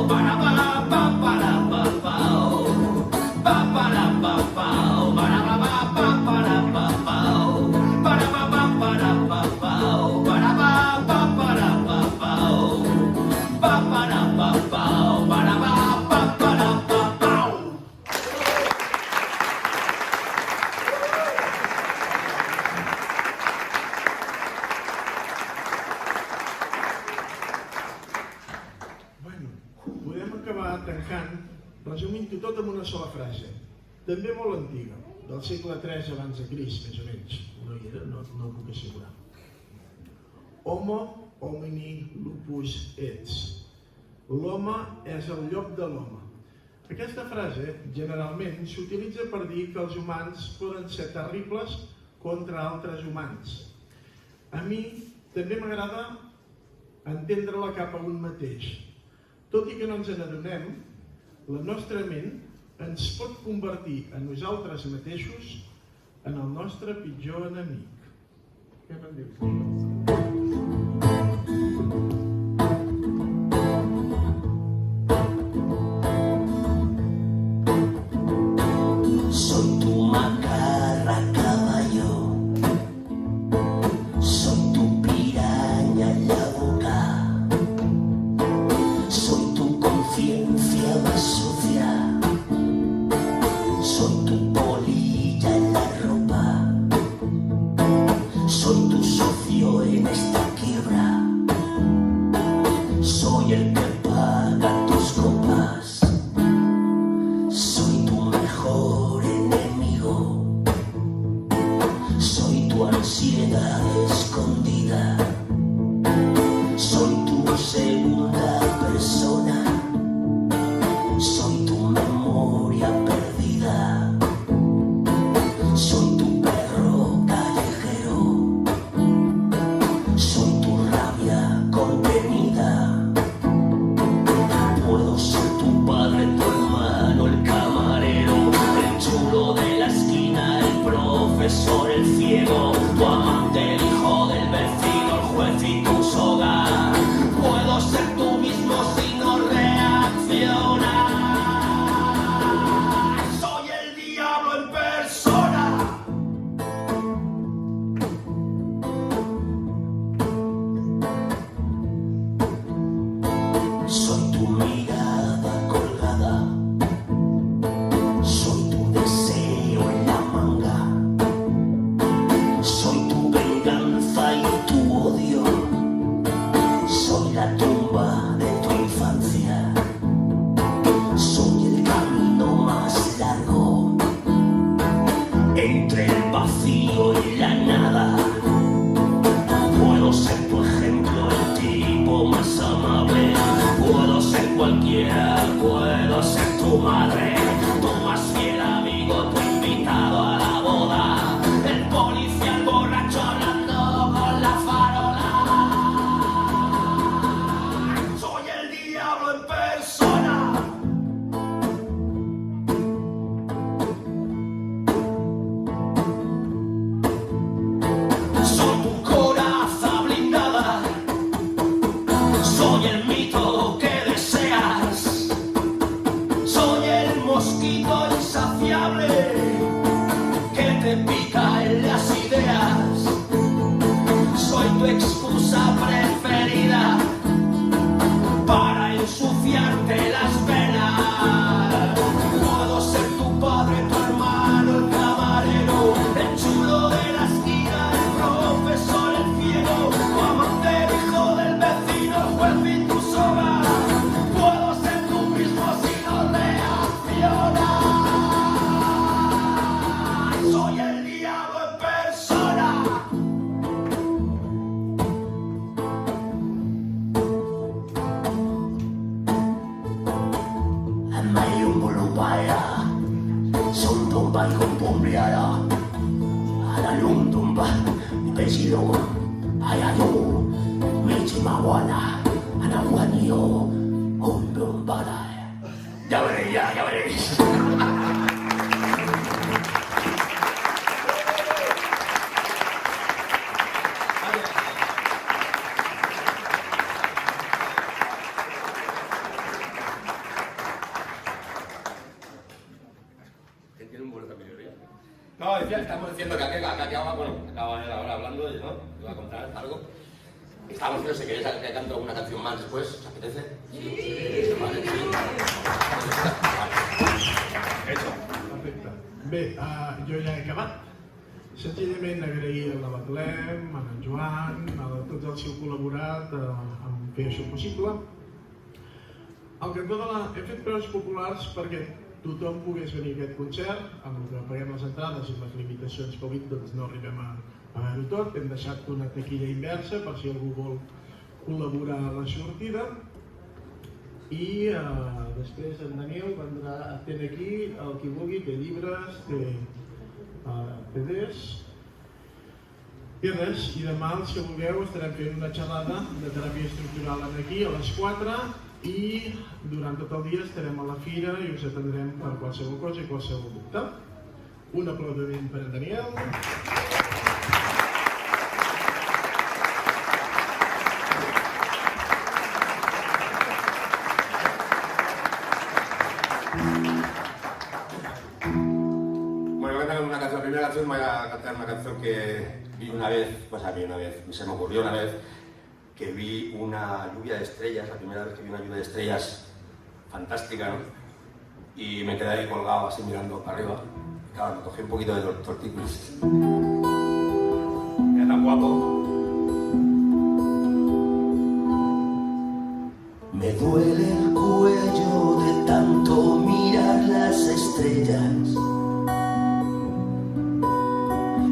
para pa pa para pa pa para pa pa para pa pa para pa pa para pa pa para pa pa para pa pa para pa pa para pa pa. acabar tancant, resumint-ho tot en una sola frase, també molt antiga, del segle III abans de Crist, més o menys. No hi era, no ho puc assegurar. Homo homini lupus ets. L'home és el llop de l'home. Aquesta frase generalment s'utilitza per dir que els humans poden ser terribles contra altres humans. A mi també m'agrada entendre-la cap a un mateix. Tot i que no ens n'adonem, la nostra ment ens pot convertir a nosaltres mateixos en el nostre pitjor enemic. Què me'n dius? Soy tu macarra caballo, soy tu piraña en la boca, soy tu conciencia más sucia, soy tu polilla en la ropa, soy tu socio en esta quiebra, soy el que paga tus copas, soy tu mejor enemigo, soy tu ansiedad escondida, soy tu segunda persona, soy tu memoria perdida, soy tu perro callejero, soy tu rabia contenida, puedo ser tu padre, tu hermano, el camarero, el chulo de la esquina, el profesor, el ciego, tu amante, el hijo del vecino, el juez y tu soga. Puedo ser tú mismo si no reaccionas. Soy el diablo en persona. Soy tu mirada colgada, soy tu deseo en la manga, soy tu venganza y tu odio, soy la tumba de tu infancia, soy el camino más largo entre el vacío y la nada. Puedo ser tu ejemplo, el tipo más amable, puedo ser cualquiera, puedo ser tu madre, tu más fiel amigo, tu invitado a la boda, el policía, el borracho hablando con la farola. Soy el diablo en persona. Soy tu coraza blindada, soy el mito que deseas, soy el mosquito insaciable que te pica en las ideas, soy tu excusa preferida para ensuciarte las venas. Puedo ser tu padre, tu hermano, el camarero, el chulo de la esquina, el profesor, el ciego, tu amante, el hijo del vecino, el juez y tu soga. Puedo ser tú mismo si no reaccionas. Soy el diablo en persona. Mayung bulupaya, sumtumba kumpumbiyara, analumtumba, pesilong, ayayo, michimawana, anawanyo, umdumbara. Ya veréis, ya veréis. Tiene un buen camino, ¿eh? No, decía, estamos diciendo que acaba, bueno, acaba ahora hablando, ¿no? Te voy a contar algo. Estábamos diciendo si queréis que canto una canción más después, ¿os apetece? Sí. Vale, sí. Hecho. Perfecte. Bé, jo ja he acabat. Senzillament agrair a la Betlem, a en Joan, a tots els que heu col·laborat en fer això possible. Al cantó hem fet preus populars perquè tothom pogués venir a aquest concert, amb el que paguem les entrades i les limitacions Covid doncs no arribem a veure-ho tot. Hem deixat una taquilla inversa per si algú vol col·laborar a la sortida. I després en Daniel vendrà, té aquí el qui vulgui, té llibres, té CDs. I res, i demà, si vulgueu, estarem fent una xerrada de teràpia estructural aquí a les 4 i durant tot el dia estarem a la fira i us atendrem per qualsevol cosa i qualsevol dubte. Un aplaudiment per en Daniel. Bueno, voy a cantar una canción. La primera canción voy a cantar una canción que vi una vez, se me ocurrió una vez que vi una lluvia de estrellas, la primera vez que vi una lluvia de estrellas fantástica, ¿no? Y me quedé ahí colgado así mirando para arriba. Claro, me cogí un poquito de tortícolis. Era tan guapo. Me duele el cuello de tanto mirar las estrellas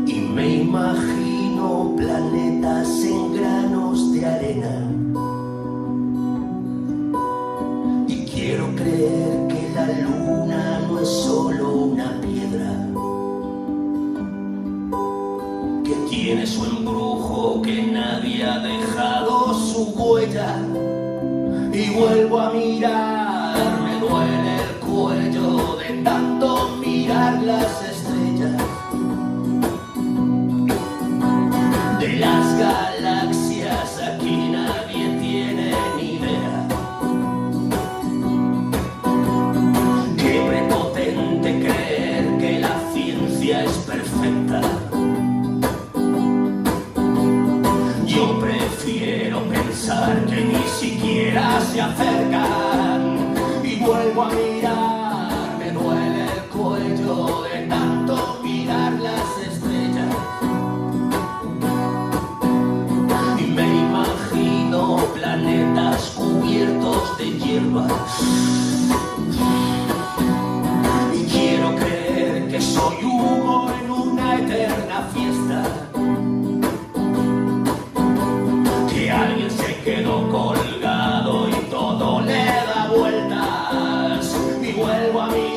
y me imagino planetas en granos de arena y quiero creer que la luna no es solo una piedra, que tiene su embrujo, que nadie ha dejado su huella. Y vuelvo a mirar, me duele el cuello de tanto mirar las estrellas. De las galaxias aquí nadie tiene ni idea. Qué prepotente creer que la ciencia es perfecta. Yo prefiero pensar que ni siquiera se acercan y vuelvo a mirar, me duele el cuello de tanto mirar las estrellas y me imagino planetas cubiertos de hierba y quiero creer que soy humo en una eterna fiesta. Alguien se quedó colgado y todo le da vueltas y vuelvo a mirar.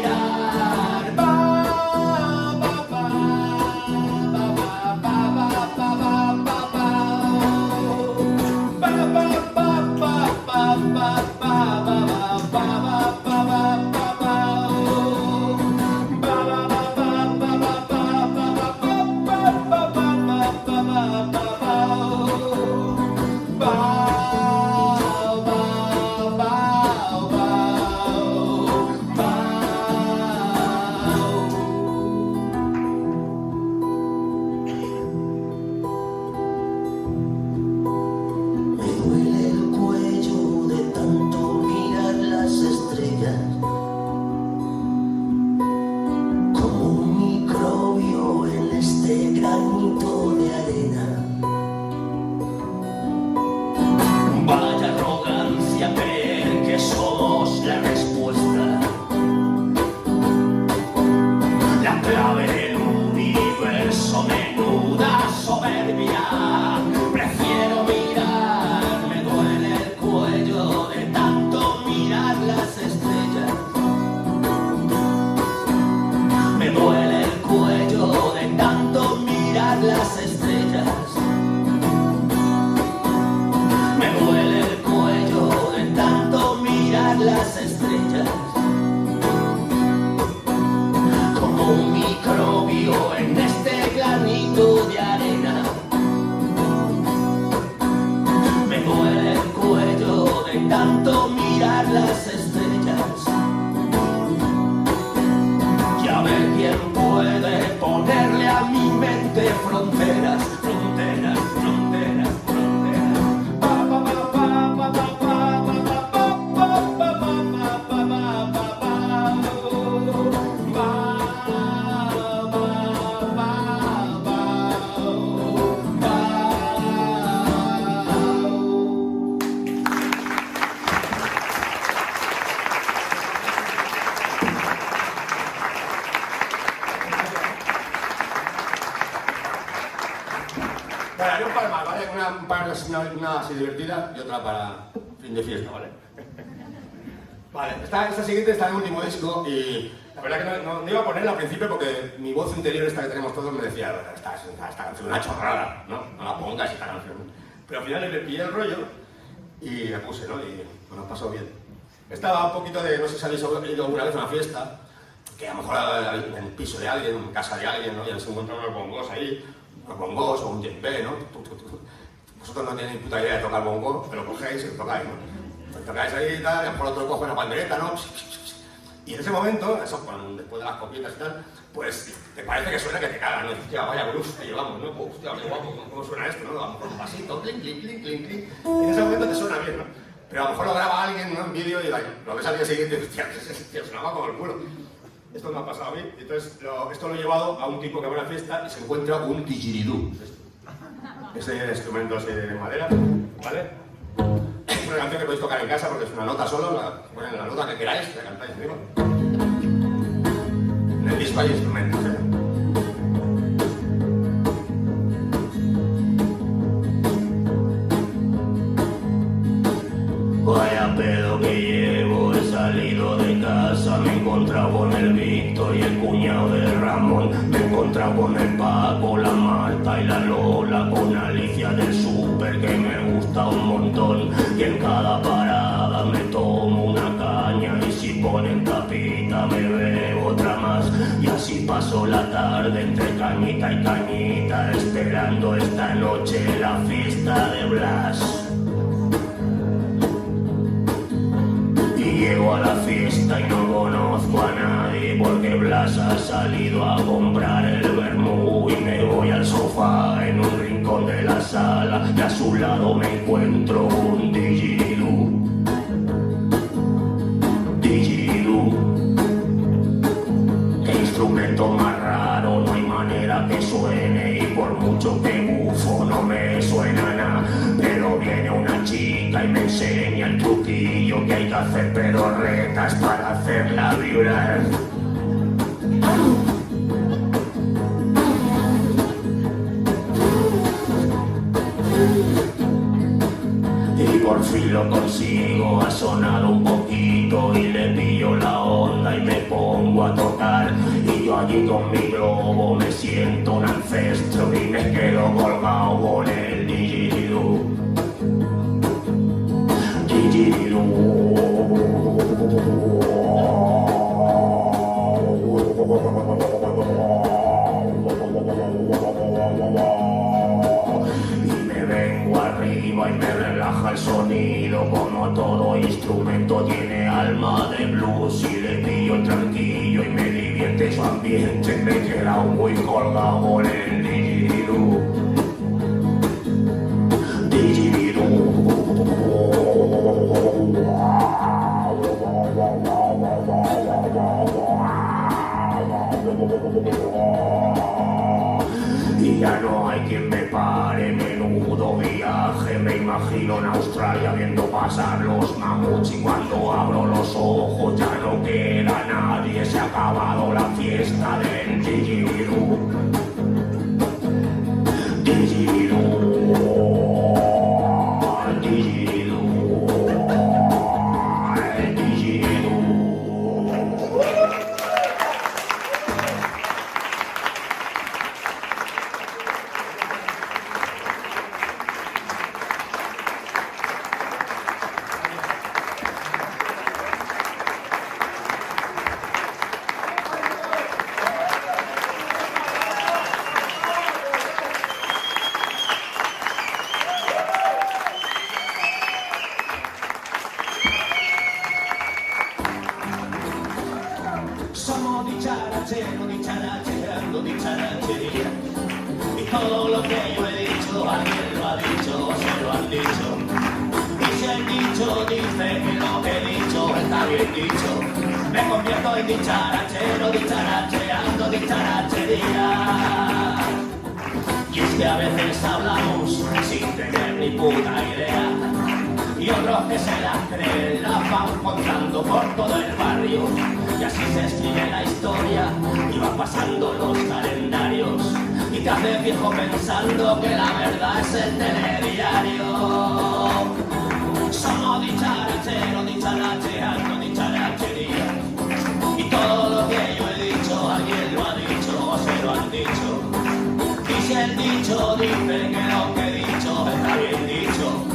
una así divertida y otra para fin de fiesta, ¿vale? Vale, esta siguiente está en el último disco y la verdad que no iba a ponerla al principio porque mi voz interior, esta que tenemos todos, me decía, esta canción es una chorrada, ¿no? No la pongas esta canción. Pero al final le pillé el rollo y la puse, ¿no? Y bueno, pasó bien. Estaba un poquito de, no sé si habéis ido alguna vez a una fiesta, que a lo mejor en el piso de alguien, en casa de alguien, ¿no? Y se encuentran unos bongos ahí, unos bongos o un djembe, ¿no? Vosotros no tenéis ni puta idea de tocar bongo, pero cogéis y lo tocáis, ¿no? Pues tocáis ahí y tal, y a lo mejor otro coge una pandereta, ¿no? Y en ese momento, eso, después de las copitas y tal, pues te parece que suena que te caga, ¿no? Y hostia, vaya blues que llevamos, ¿no? Hostia, qué guapo, ¿cómo suena esto, no? A lo mejor un pasito, clink, clink, clink, clink, clink. Y en ese momento te suena bien, ¿no? Pero a lo mejor lo graba alguien, ¿no? En vídeo y lo ves al día siguiente y hostia, tío, sonaba como el culo. Esto me ha pasado a mí. Entonces, esto lo he llevado a un tipo que va a una fiesta y se encuentra un didgeridoo. Ese instrumento así de madera, ¿vale? Es una canción que podéis tocar en casa porque es una nota solo, ponen la nota que queráis, la cantáis arriba. En el disco hay instrumentos, ¿eh? Vaya pedo que llevo, he salido de casa, me he encontrado con el Víctor y el cuñado de Ramón, me he encontrado con el Paco, la Marta y la Lola, con Alicia del súper que me gusta un montón, y en cada parada me tomo una caña y si ponen tapita me bebo otra más, y así paso la tarde entre cañita y cañita, esperando esta noche la fiesta de Blas. Llego a la fiesta y no conozco a nadie porque Blas ha salido a comprar el vermú y me voy al sofá en un rincón de la sala y a su lado me encuentro un didgeridoo. Didgeridoo. Qué instrumento más raro, no hay manera que suene y por mucho que bufo no me suena nada, pero viene una chica y me enseña el truquillo que hay que hacer pedorretas para hacerla vibrar. Y por fin lo consigo, ha sonado un poquito y le pillo la onda y me pongo a tocar. Y yo allí con mi globo me siento un ancestro y me quedo colgado con el didgeridoo. Y me vengo arriba y me relaja el sonido, como todo instrumento tiene alma de blues, y le pillo tranquilo y me divierte su ambiente, me he quedado muy colgado con el didgeridoo. Didgeridoo. Y ya no hay quien me pare, menudo viaje, me imagino en Australia viendo pasar los mamuts, y cuando abro los ojos ya no queda nadie, se ha acabado la fiesta del didgeridoo. Didgeridoo. Somos dicharachero, dicharachero, dicharachería. Y todo lo que yo he dicho, alguien lo ha dicho, se lo han dicho. Y si el dicho dice que lo que he dicho está bien dicho, me convierto en dicharachero, dicharacheando, dicharachería. Y es que a veces hablamos sin tener ni puta idea, y otros que se la creen la van contando por todo el barrio, y así se escribe la historia y van pasando los calendarios, y te haces viejo pensando que la verdad es el telediario. Somos dicharacheros, dicharacheando, dicharachería. Y todo lo que yo he dicho, alguien lo ha dicho o se lo han dicho. Y si el dicho dice que lo que he dicho está bien dicho,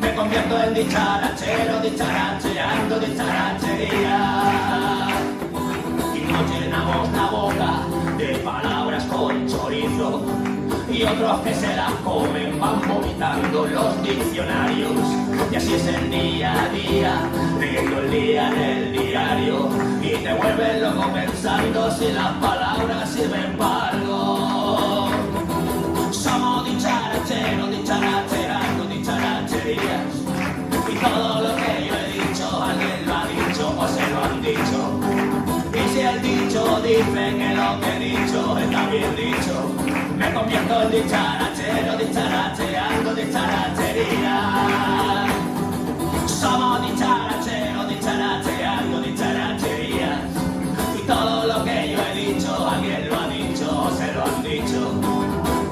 me convierto en dicharachero, dicharacheando, dicharachería. Y nos llenamos la boca de palabras con chorizo, y otros que se las comen van vomitando los diccionarios. Y así es el día a día, leyendo el día en el diario, y te vuelves loco pensando si las palabras sirven para algo. Somos dicharacheros, dicharacherando, dicharacherías, y todo lo que yo he dicho, alguien lo ha dicho o se lo han dicho. Y si el dicho dice que lo que he dicho está bien dicho, me convierto en dicharachero, dicharacheando, dicharachería. Somos dicharacheros, dicharacheando, dicharachería, y todo lo que yo he dicho, alguien lo ha dicho o se lo han dicho.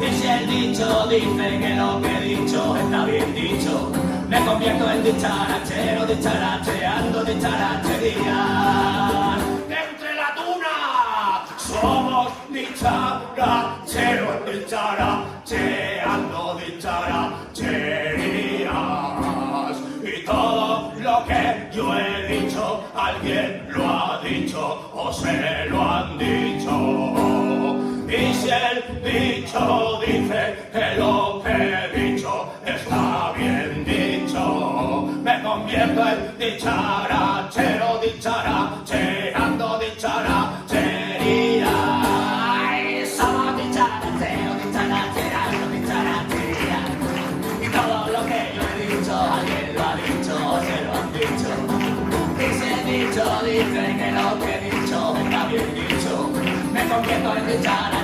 Y si el dicho dice que lo que he dicho está bien dicho, me convierto en dicharachero, dicharacheando, dicharachería. Entre la tuna somos dicharacheros, dicharacheando, dicharacherías. Y todo lo que yo he dicho, alguien lo ha dicho o se lo han dicho. Y si el dicho dice que lo que he dicho está bien dicho, me convierto en dicharachero, dicharacheando, dicharachería. Ay, somos dicharacheros, dicharacherando, dicharachería, y todo lo que yo he dicho, alguien lo ha dicho o se lo han dicho. Y si el dicho dice que lo que he dicho está bien dicho, me convierto en dicharachero,